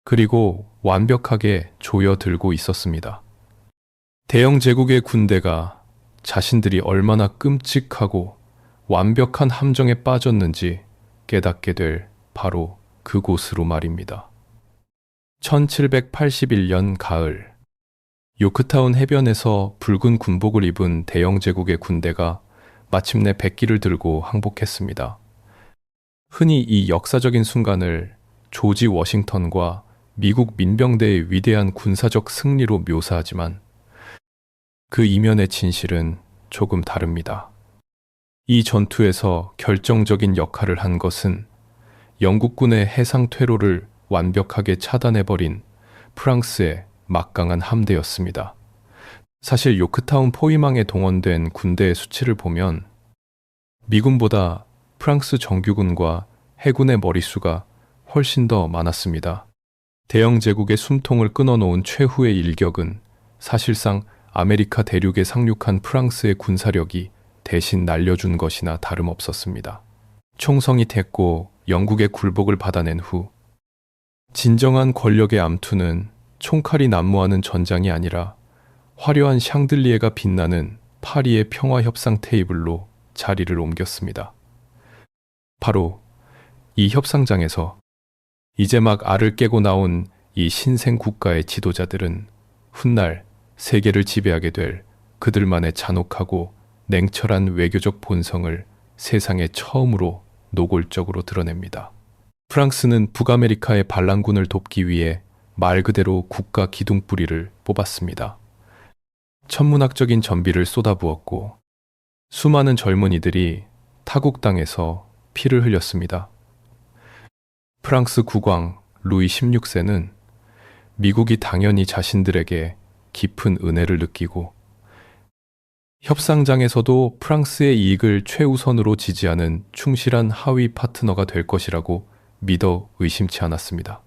그리고 완벽하게 조여들고 있었습니다. 대영 제국의 군대가 자신들이 얼마나 끔찍하고 완벽한 함정에 빠졌는지 깨닫게 될 바로 그곳으로 말입니다. 1781년 가을, 요크타운 해변에서 붉은 군복을 입은 대영 제국의 군대가 마침내 백기를 들고 항복했습니다. 흔히 이 역사적인 순간을 조지 워싱턴과 미국 민병대의 위대한 군사적 승리로 묘사하지만 그 이면의 진실은 조금 다릅니다. 이 전투에서 결정적인 역할을 한 것은 영국군의 해상 퇴로를 완벽하게 차단해버린 프랑스의 막강한 함대였습니다. 사실 요크타운 포위망에 동원된 군대의 수치를 보면 미군보다 프랑스 정규군과 해군의 머릿수가 훨씬 더 많았습니다. 대영 제국의 숨통을 끊어놓은 최후의 일격은 사실상 아메리카 대륙에 상륙한 프랑스의 군사력이 대신 날려준 것이나 다름없었습니다. 총성이 됐고 영국의 굴복을 받아낸 후 진정한 권력의 암투는 총칼이 난무하는 전장이 아니라 화려한 샹들리에가 빛나는 파리의 평화협상 테이블로 자리를 옮겼습니다. 바로 이 협상장에서 이제 막 알을 깨고 나온 이 신생 국가의 지도자들은 훗날 세계를 지배하게 될 그들만의 잔혹하고 냉철한 외교적 본성을 세상에 처음으로 노골적으로 드러냅니다. 프랑스는 북아메리카의 반란군을 돕기 위해 말 그대로 국가 기둥뿌리를 뽑았습니다. 천문학적인 전비를 쏟아부었고 수많은 젊은이들이 타국 땅에서 피를 흘렸습니다. 프랑스 국왕 루이 16세는 미국이 당연히 자신들에게 깊은 은혜를 느끼고 협상장에서도 프랑스의 이익을 최우선으로 지지하는 충실한 하위 파트너가 될 것이라고 믿어 의심치 않았습니다.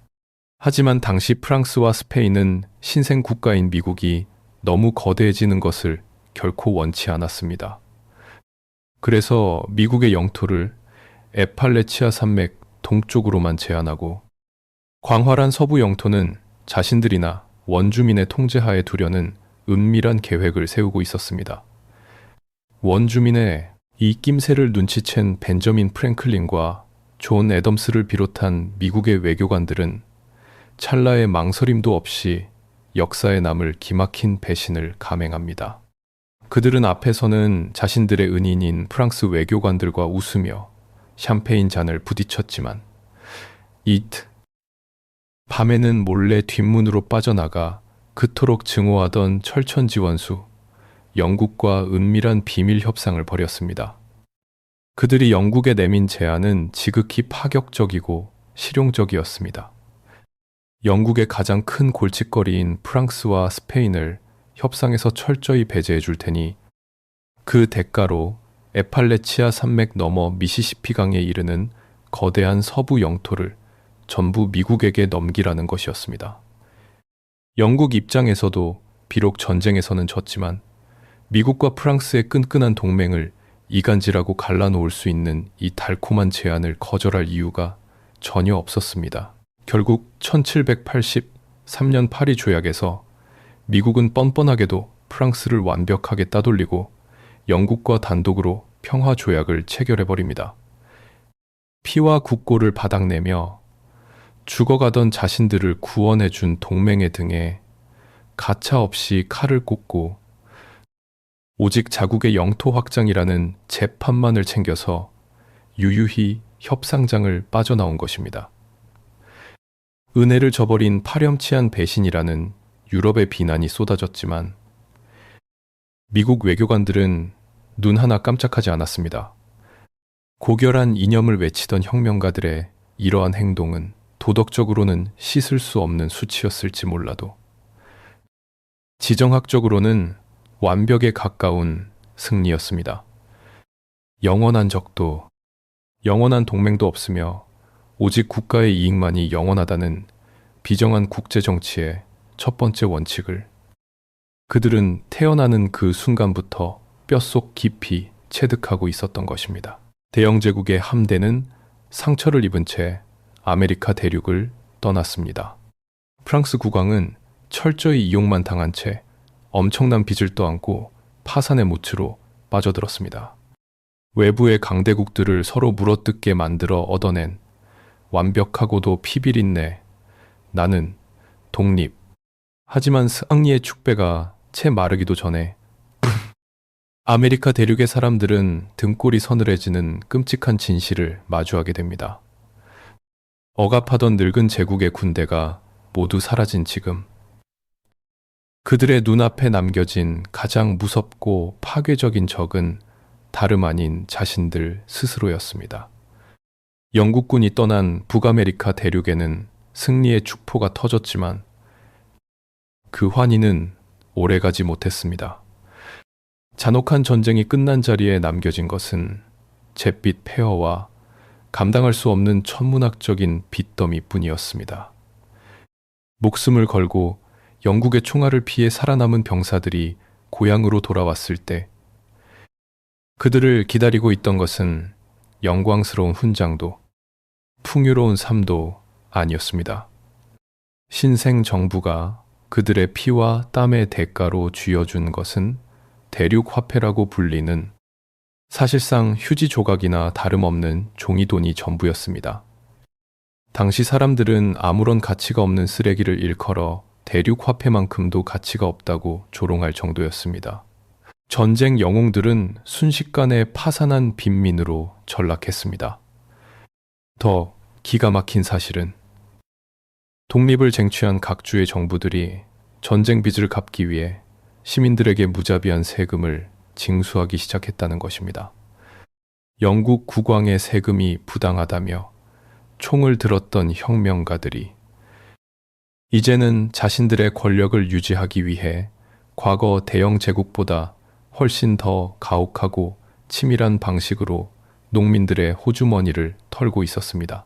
하지만 당시 프랑스와 스페인은 신생 국가인 미국이 너무 거대해지는 것을 결코 원치 않았습니다. 그래서 미국의 영토를 에팔레치아 산맥 동쪽으로만 제한하고 광활한 서부 영토는 자신들이나 원주민의 통제하에 두려는 은밀한 계획을 세우고 있었습니다. 원주민의 이 낌새를 눈치챈 벤저민 프랭클린과 존 애덤스를 비롯한 미국의 외교관들은 찰나의 망설임도 없이 역사에 남을 기막힌 배신을 감행합니다. 그들은 앞에서는 자신들의 은인인 프랑스 외교관들과 웃으며 샴페인 잔을 부딪혔지만 밤에는 몰래 뒷문으로 빠져나가 그토록 증오하던 철천지원수 영국과 은밀한 비밀 협상을 벌였습니다. 그들이 영국에 내민 제안은 지극히 파격적이고 실용적이었습니다. 영국의 가장 큰 골칫거리인 프랑스와 스페인을 협상에서 철저히 배제해 줄 테니 그 대가로 에팔레치아 산맥 너머 미시시피강에 이르는 거대한 서부 영토를 전부 미국에게 넘기라는 것이었습니다. 영국 입장에서도 비록 전쟁에서는 졌지만 미국과 프랑스의 끈끈한 동맹을 이간질하고 갈라놓을 수 있는 이 달콤한 제안을 거절할 이유가 전혀 없었습니다. 결국 1783년 파리 조약에서 미국은 뻔뻔하게도 프랑스를 완벽하게 따돌리고 영국과 단독으로 평화 조약을 체결해버립니다. 피와 국고를 바닥내며 죽어가던 자신들을 구원해준 동맹의 등에 가차없이 칼을 꽂고 오직 자국의 영토 확장이라는 재판만을 챙겨서 유유히 협상장을 빠져나온 것입니다. 은혜를 저버린 파렴치한 배신이라는 유럽의 비난이 쏟아졌지만 미국 외교관들은 눈 하나 깜짝하지 않았습니다. 고결한 이념을 외치던 혁명가들의 이러한 행동은 도덕적으로는 씻을 수 없는 수치였을지 몰라도 지정학적으로는 완벽에 가까운 승리였습니다. 영원한 적도, 영원한 동맹도 없으며 오직 국가의 이익만이 영원하다는 비정한 국제정치의 첫 번째 원칙을 그들은 태어나는 그 순간부터 뼛속 깊이 체득하고 있었던 것입니다. 대영제국의 함대는 상처를 입은 채 아메리카 대륙을 떠났습니다. 프랑스 국왕은 철저히 이용만 당한 채 엄청난 빚을 떠안고 파산의 묻으로 빠져들었습니다. 외부의 강대국들을 서로 물어뜯게 만들어 얻어낸 완벽하고도 피비린내 나는 독립. 하지만 스앙리의 축배가 채 마르기도 전에 아메리카 대륙의 사람들은 등골이 서늘해지는 끔찍한 진실을 마주하게 됩니다. 억압하던 늙은 제국의 군대가 모두 사라진 지금, 그들의 눈앞에 남겨진 가장 무섭고 파괴적인 적은 다름 아닌 자신들 스스로였습니다. 영국군이 떠난 북아메리카 대륙에는 승리의 축포가 터졌지만 그 환희는 오래가지 못했습니다. 잔혹한 전쟁이 끝난 자리에 남겨진 것은 잿빛 폐허와 감당할 수 없는 천문학적인 빚더미뿐이었습니다. 목숨을 걸고 영국의 총알을 피해 살아남은 병사들이 고향으로 돌아왔을 때 그들을 기다리고 있던 것은 영광스러운 훈장도 풍요로운 삶도 아니었습니다. 신생 정부가 그들의 피와 땀의 대가로 쥐어준 것은 대륙 화폐라고 불리는 사실상 휴지 조각이나 다름없는 종이돈이 전부였습니다. 당시 사람들은 아무런 가치가 없는 쓰레기를 일컬어 대륙 화폐만큼도 가치가 없다고 조롱할 정도였습니다. 전쟁 영웅들은 순식간에 파산한 빈민으로 전락했습니다. 더 기가 막힌 사실은 독립을 쟁취한 각주의 정부들이 전쟁 빚을 갚기 위해 시민들에게 무자비한 세금을 징수하기 시작했다는 것입니다. 영국 국왕의 세금이 부당하다며 총을 들었던 혁명가들이 이제는 자신들의 권력을 유지하기 위해 과거 대영 제국보다 훨씬 더 가혹하고 치밀한 방식으로 농민들의 호주머니를 털고 있었습니다.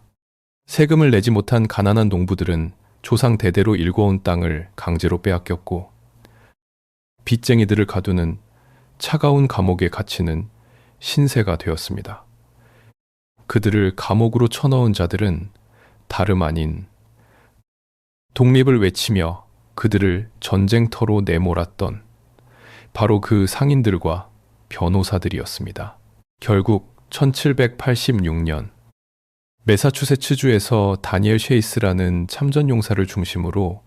세금을 내지 못한 가난한 농부들은 조상 대대로 일궈온 땅을 강제로 빼앗겼고 빚쟁이들을 가두는 차가운 감옥에 갇히는 신세가 되었습니다. 그들을 감옥으로 쳐넣은 자들은 다름 아닌 독립을 외치며 그들을 전쟁터로 내몰았던 바로 그 상인들과 변호사들이었습니다. 결국 1786년 매사추세츠주에서 다니엘 쉐이스라는 참전용사를 중심으로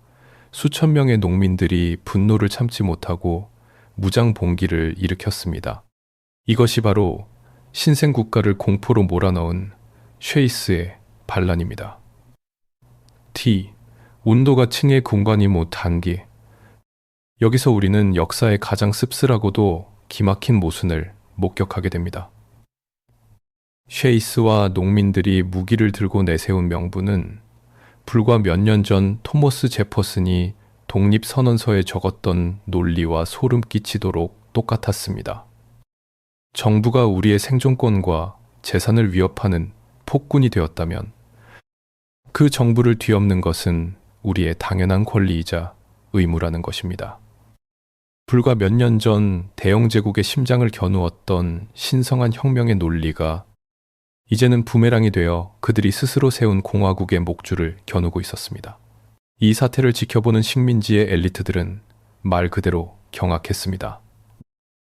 수천 명의 농민들이 분노를 참지 못하고 무장 봉기를 일으켰습니다. 이것이 바로 신생 국가를 공포로 몰아넣은 쉐이스의 반란입니다. T. 온도가 층의 공간이 못 단기. 여기서 우리는 역사의 가장 씁쓸하고도 기막힌 모순을 목격하게 됩니다. 쉐이스와 농민들이 무기를 들고 내세운 명분은 불과 몇 년 전 토머스 제퍼슨이 독립선언서에 적었던 논리와 소름 끼치도록 똑같았습니다. 정부가 우리의 생존권과 재산을 위협하는 폭군이 되었다면 그 정부를 뒤엎는 것은 우리의 당연한 권리이자 의무라는 것입니다. 불과 몇 년 전 대영 제국의 심장을 겨누었던 신성한 혁명의 논리가 이제는 부메랑이 되어 그들이 스스로 세운 공화국의 목줄을 겨누고 있었습니다. 이 사태를 지켜보는 식민지의 엘리트들은 말 그대로 경악했습니다.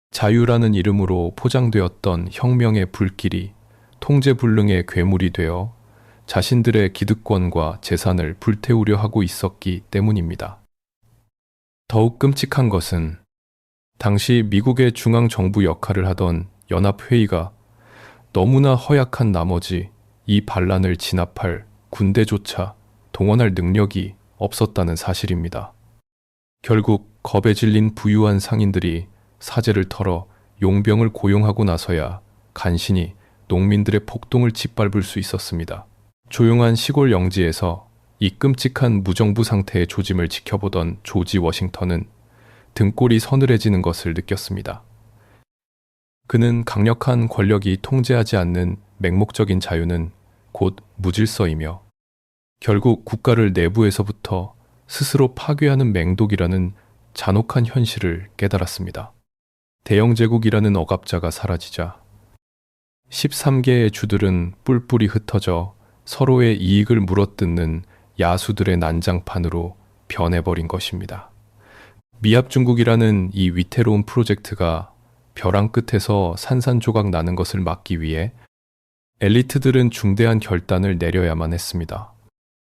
자유라는 이름으로 포장되었던 혁명의 불길이 통제불능의 괴물이 되어 자신들의 기득권과 재산을 불태우려 하고 있었기 때문입니다. 더욱 끔찍한 것은 당시 미국의 중앙정부 역할을 하던 연합회의가 너무나 허약한 나머지 이 반란을 진압할 군대조차 동원할 능력이 없었다는 사실입니다. 결국 겁에 질린 부유한 상인들이 사제를 털어 용병을 고용하고 나서야 간신히 농민들의 폭동을 짓밟을 수 있었습니다. 조용한 시골 영지에서 이 끔찍한 무정부 상태의 조짐을 지켜보던 조지 워싱턴은 등골이 서늘해지는 것을 느꼈습니다. 그는 강력한 권력이 통제하지 않는 맹목적인 자유는 곧 무질서이며 결국 국가를 내부에서부터 스스로 파괴하는 맹독이라는 잔혹한 현실을 깨달았습니다. 대영제국이라는 억압자가 사라지자 13개의 주들은 뿔뿔이 흩어져 서로의 이익을 물어뜯는 야수들의 난장판으로 변해버린 것입니다. 미합중국이라는 이 위태로운 프로젝트가 벼랑 끝에서 산산조각 나는 것을 막기 위해 엘리트들은 중대한 결단을 내려야만 했습니다.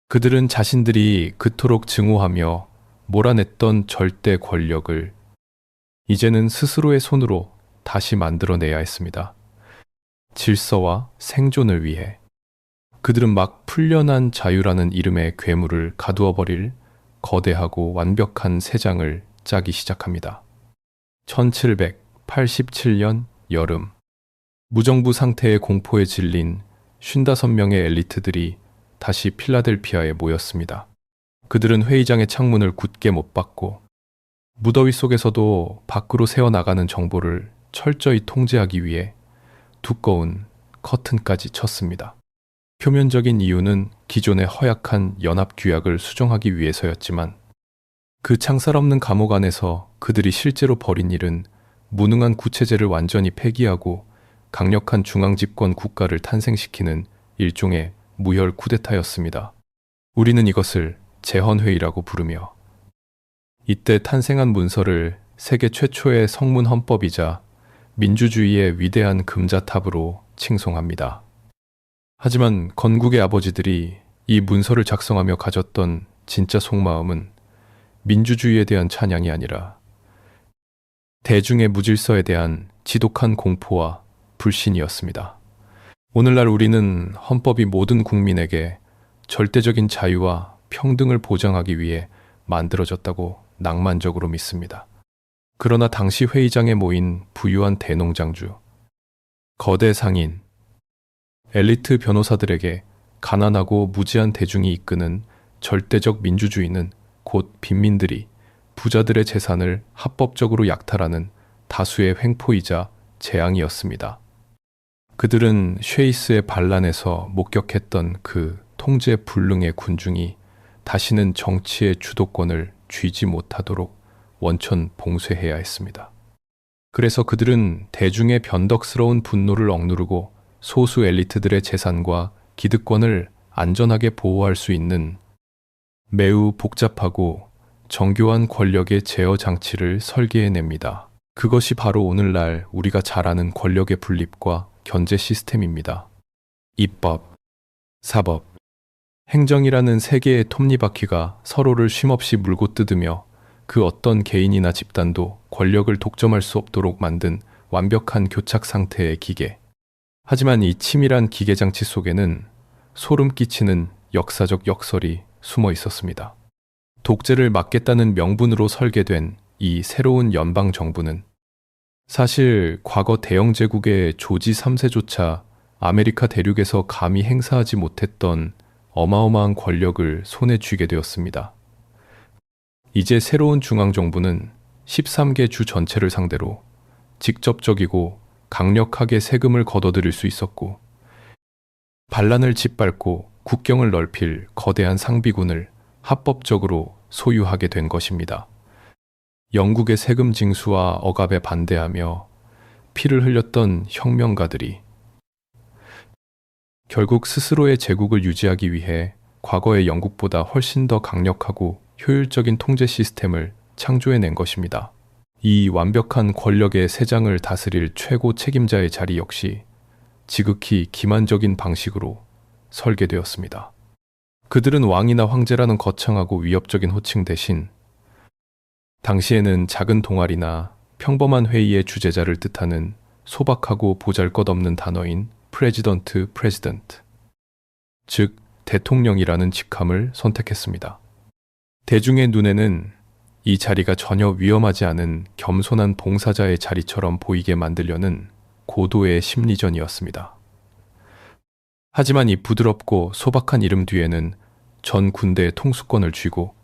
그들은 자신들이 그토록 증오하며 몰아냈던 절대 권력을 이제는 스스로의 손으로 다시 만들어내야 했습니다. 질서와 생존을 위해 그들은 막 풀려난 자유라는 이름의 괴물을 가두어버릴 거대하고 완벽한 새 장을 짜기 시작합니다. 1787년 여름, 무정부 상태의 공포에 질린 55명의 엘리트들이 다시 필라델피아에 모였습니다. 그들은 회의장의 창문을 굳게 못 받고 무더위 속에서도 밖으로 새어나가는 정보를 철저히 통제하기 위해 두꺼운 커튼까지 쳤습니다. 표면적인 이유는 기존의 허약한 연합 규약을 수정하기 위해서였지만 그 창살 없는 감옥 안에서 그들이 실제로 벌인 일은 무능한 구체제를 완전히 폐기하고 강력한 중앙집권 국가를 탄생시키는 일종의 무혈 쿠데타였습니다. 우리는 이것을 재헌회의라고 부르며 이때 탄생한 문서를 세계 최초의 성문 헌법이자 민주주의의 위대한 금자탑으로 칭송합니다. 하지만 건국의 아버지들이 이 문서를 작성하며 가졌던 진짜 속마음은 민주주의에 대한 찬양이 아니라 대중의 무질서에 대한 지독한 공포와 불신이었습니다. 오늘날 우리는 헌법이 모든 국민에게 절대적인 자유와 평등을 보장하기 위해 만들어졌다고 낭만적으로 믿습니다. 그러나 당시 회의장에 모인 부유한 대농장주, 거대 상인, 엘리트 변호사들에게 가난하고 무지한 대중이 이끄는 절대적 민주주의는 곧 빈민들이 부자들의 재산을 합법적으로 약탈하는 다수의 횡포이자 재앙이었습니다. 그들은 쉐이스의 반란에서 목격했던 그 통제 불능의 군중이 다시는 정치의 주도권을 쥐지 못하도록 원천 봉쇄해야 했습니다. 그래서 그들은 대중의 변덕스러운 분노를 억누르고 소수 엘리트들의 재산과 기득권을 안전하게 보호할 수 있는 매우 복잡하고 정교한 권력의 제어 장치를 설계해냅니다. 그것이 바로 오늘날 우리가 잘 아는 권력의 분립과 견제 시스템입니다. 입법, 사법, 행정이라는 세 개의 톱니바퀴가 서로를 쉼없이 물고 뜯으며 그 어떤 개인이나 집단도 권력을 독점할 수 없도록 만든 완벽한 교착 상태의 기계. 하지만 이 치밀한 기계장치 속에는 소름 끼치는 역사적 역설이 숨어 있었습니다. 독재를 막겠다는 명분으로 설계된 이 새로운 연방정부는 사실 과거 대영제국의 조지 3세조차 아메리카 대륙에서 감히 행사하지 못했던 어마어마한 권력을 손에 쥐게 되었습니다. 이제 새로운 중앙정부는 13개 주 전체를 상대로 직접적이고 강력하게 세금을 걷어들일 수 있었고 반란을 짓밟고 국경을 넓힐 거대한 상비군을 합법적으로 소유하게 된 것입니다. 영국의 세금 징수와 억압에 반대하며 피를 흘렸던 혁명가들이 결국 스스로의 제국을 유지하기 위해 과거의 영국보다 훨씬 더 강력하고 효율적인 통제 시스템을 창조해낸 것입니다. 이 완벽한 권력의 세장을 다스릴 최고 책임자의 자리 역시 지극히 기만적인 방식으로 설계되었습니다. 그들은 왕이나 황제라는 거창하고 위협적인 호칭 대신 당시에는 작은 동아리나 평범한 회의의 주재자를 뜻하는 소박하고 보잘것없는 단어인 프레지던트, 즉 대통령이라는 직함을 선택했습니다. 대중의 눈에는 이 자리가 전혀 위험하지 않은 겸손한 봉사자의 자리처럼 보이게 만들려는 고도의 심리전이었습니다. 하지만 이 부드럽고 소박한 이름 뒤에는 전 군대의 통수권을 쥐고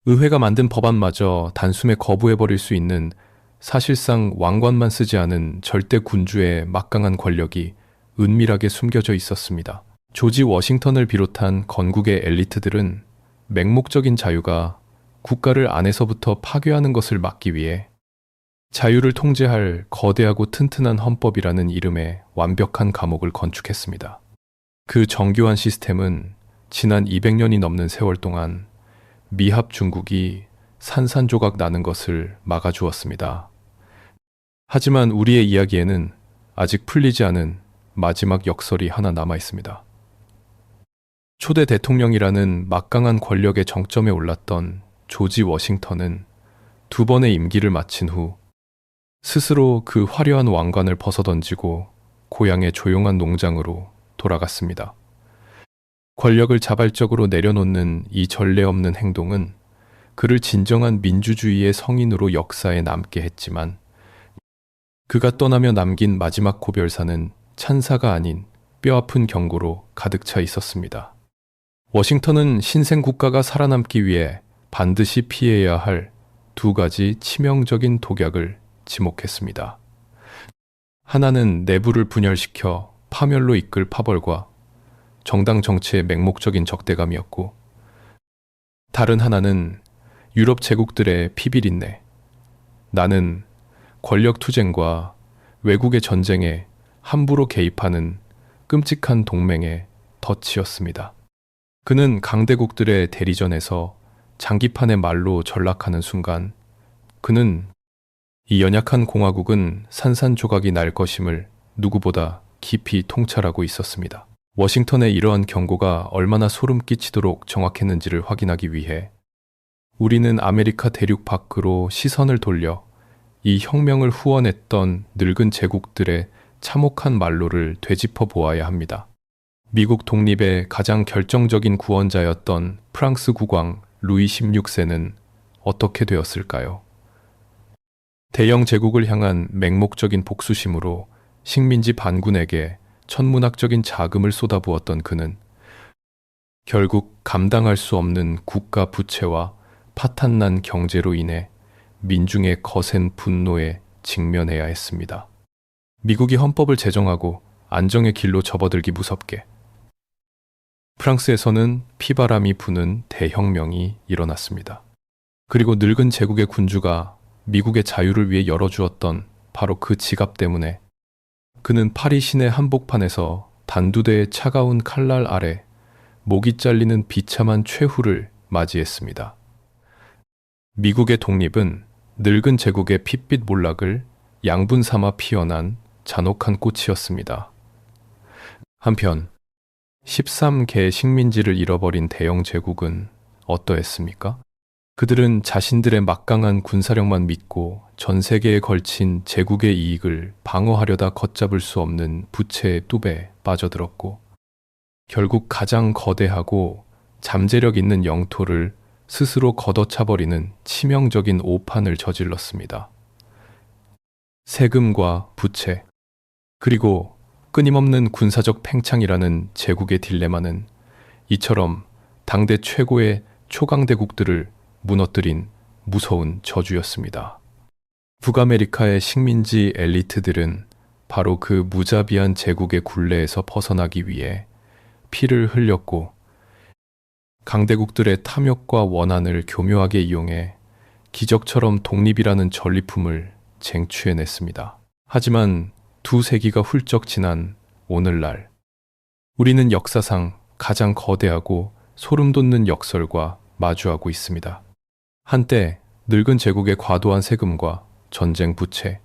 의회가 만든 법안마저 단숨에 거부해버릴 수 있는 사실상 왕관만 쓰지 않은 절대 군주의 막강한 권력이 은밀하게 숨겨져 있었습니다. 조지 워싱턴을 비롯한 건국의 엘리트들은 맹목적인 자유가 국가를 안에서부터 파괴하는 것을 막기 위해 자유를 통제할 거대하고 튼튼한 헌법이라는 이름의 완벽한 감옥을 건축했습니다. 그 정교한 시스템은 지난 200년이 넘는 세월 동안 미합 중국이 산산조각 나는 것을 막아주었습니다. 하지만 우리의 이야기에는 아직 풀리지 않은 마지막 역설이 하나 남아 있습니다. 초대 대통령이라는 막강한 권력의 정점에 올랐던 조지 워싱턴은 2번의 임기를 마친 후 스스로 그 화려한 왕관을 벗어던지고 고향의 조용한 농장으로 돌아갔습니다. 권력을 자발적으로 내려놓는 이 전례 없는 행동은 그를 진정한 민주주의의 성인으로 역사에 남게 했지만 그가 떠나며 남긴 마지막 고별사는 찬사가 아닌 뼈아픈 경고로 가득 차 있었습니다. 워싱턴은 신생 국가가 살아남기 위해 반드시 피해야 할 두 가지 치명적인 독약을 지목했습니다. 하나는 내부를 분열시켜 파멸로 이끌 파벌과 정당 정치의 맹목적인 적대감이었고, 다른 하나는 유럽 제국들의 피비린내, 나는 권력 투쟁과 외국의 전쟁에 함부로 개입하는 끔찍한 동맹의 덫이었습니다. 그는 강대국들의 대리전에서 장기판의 말로 전락하는 순간 그는 이 연약한 공화국은 산산조각이 날 것임을 누구보다 깊이 통찰하고 있었습니다. 워싱턴의 이러한 경고가 얼마나 소름 끼치도록 정확했는지를 확인하기 위해 우리는 아메리카 대륙 밖으로 시선을 돌려 이 혁명을 후원했던 늙은 제국들의 참혹한 말로를 되짚어 보아야 합니다. 미국 독립의 가장 결정적인 구원자였던 프랑스 국왕 루이 16세는 어떻게 되었을까요? 대영 제국을 향한 맹목적인 복수심으로 식민지 반군에게 천문학적인 자금을 쏟아부었던 그는 결국 감당할 수 없는 국가 부채와 파탄난 경제로 인해 민중의 거센 분노에 직면해야 했습니다. 미국이 헌법을 제정하고 안정의 길로 접어들기 무섭게 프랑스에서는 피바람이 부는 대혁명이 일어났습니다. 그리고 늙은 제국의 군주가 미국의 자유를 위해 열어주었던 바로 그 지갑 때문에 그는 파리 시내 한복판에서 단두대의 차가운 칼날 아래 목이 잘리는 비참한 최후를 맞이했습니다. 미국의 독립은 늙은 제국의 핏빛 몰락을 양분 삼아 피어난 잔혹한 꽃이었습니다. 한편 13개 식민지를 잃어버린 대영 제국은 어떠했습니까? 그들은 자신들의 막강한 군사력만 믿고 전 세계에 걸친 제국의 이익을 방어하려다 걷잡을 수 없는 부채의 뚝에 빠져들었고 결국 가장 거대하고 잠재력 있는 영토를 스스로 걷어차버리는 치명적인 오판을 저질렀습니다. 세금과 부채, 그리고 끊임없는 군사적 팽창이라는 제국의 딜레마는 이처럼 당대 최고의 초강대국들을 무너뜨린 무서운 저주였습니다. 북아메리카의 식민지 엘리트들은 바로 그 무자비한 제국의 굴레에서 벗어나기 위해 피를 흘렸고 강대국들의 탐욕과 원한을 교묘하게 이용해 기적처럼 독립이라는 전리품을 쟁취해냈습니다. 하지만 2세기가 훌쩍 지난 오늘날 우리는 역사상 가장 거대하고 소름 돋는 역설과 마주하고 있습니다. 한때 늙은 제국의 과도한 세금과 전쟁 부채,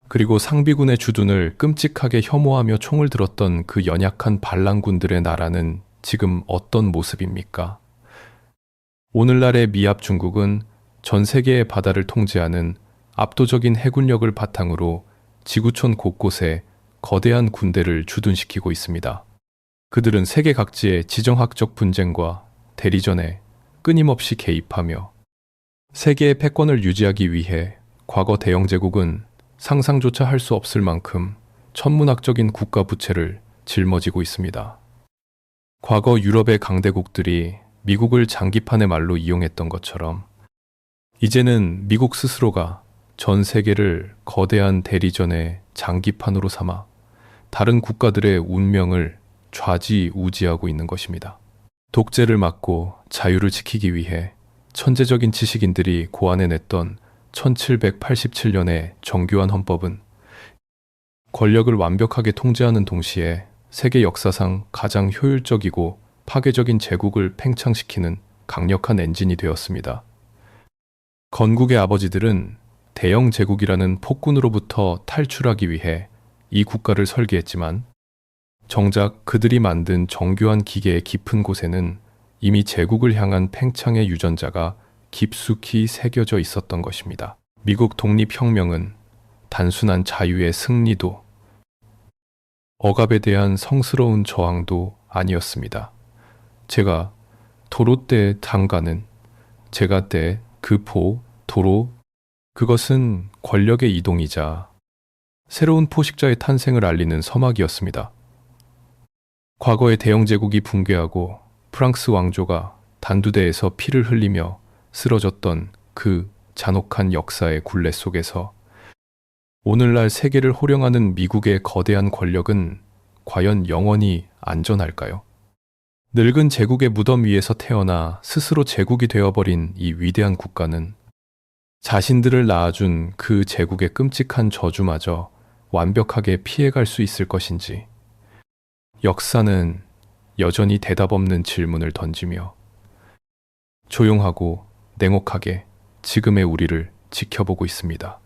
그리고 상비군의 주둔을 끔찍하게 혐오하며 총을 들었던 그 연약한 반란군들의 나라는 지금 어떤 모습입니까? 오늘날의 미합 중국은 전 세계의 바다를 통제하는 압도적인 해군력을 바탕으로 지구촌 곳곳에 거대한 군대를 주둔시키고 있습니다. 그들은 세계 각지의 지정학적 분쟁과 대리전에 끊임없이 개입하며 세계의 패권을 유지하기 위해 과거 대영 제국은 상상조차 할 수 없을 만큼 천문학적인 국가 부채를 짊어지고 있습니다. 과거 유럽의 강대국들이 미국을 장기판의 말로 이용했던 것처럼 이제는 미국 스스로가 전 세계를 거대한 대리전의 장기판으로 삼아 다른 국가들의 운명을 좌지우지하고 있는 것입니다. 독재를 막고 자유를 지키기 위해 천재적인 지식인들이 고안해냈던 1787년의 정교한 헌법은 권력을 완벽하게 통제하는 동시에 세계 역사상 가장 효율적이고 파괴적인 제국을 팽창시키는 강력한 엔진이 되었습니다. 건국의 아버지들은 대영 제국이라는 폭군으로부터 탈출하기 위해 이 국가를 설계했지만 정작 그들이 만든 정교한 기계의 깊은 곳에는 이미 제국을 향한 팽창의 유전자가 깊숙이 새겨져 있었던 것입니다. 미국 독립혁명은 단순한 자유의 승리도 억압에 대한 성스러운 저항도 아니었습니다. 제가 도로떼 장가는 제가 때, 그 포, 도로, 그것은 권력의 이동이자 새로운 포식자의 탄생을 알리는 서막이었습니다. 과거의 대영 제국이 붕괴하고 프랑스 왕조가 단두대에서 피를 흘리며 쓰러졌던 그 잔혹한 역사의 굴레 속에서 오늘날 세계를 호령하는 미국의 거대한 권력은 과연 영원히 안전할까요? 늙은 제국의 무덤 위에서 태어나 스스로 제국이 되어버린 이 위대한 국가는 자신들을 낳아준 그 제국의 끔찍한 저주마저 완벽하게 피해갈 수 있을 것인지, 역사는 여전히 대답 없는 질문을 던지며 조용하고 냉혹하게 지금의 우리를 지켜보고 있습니다.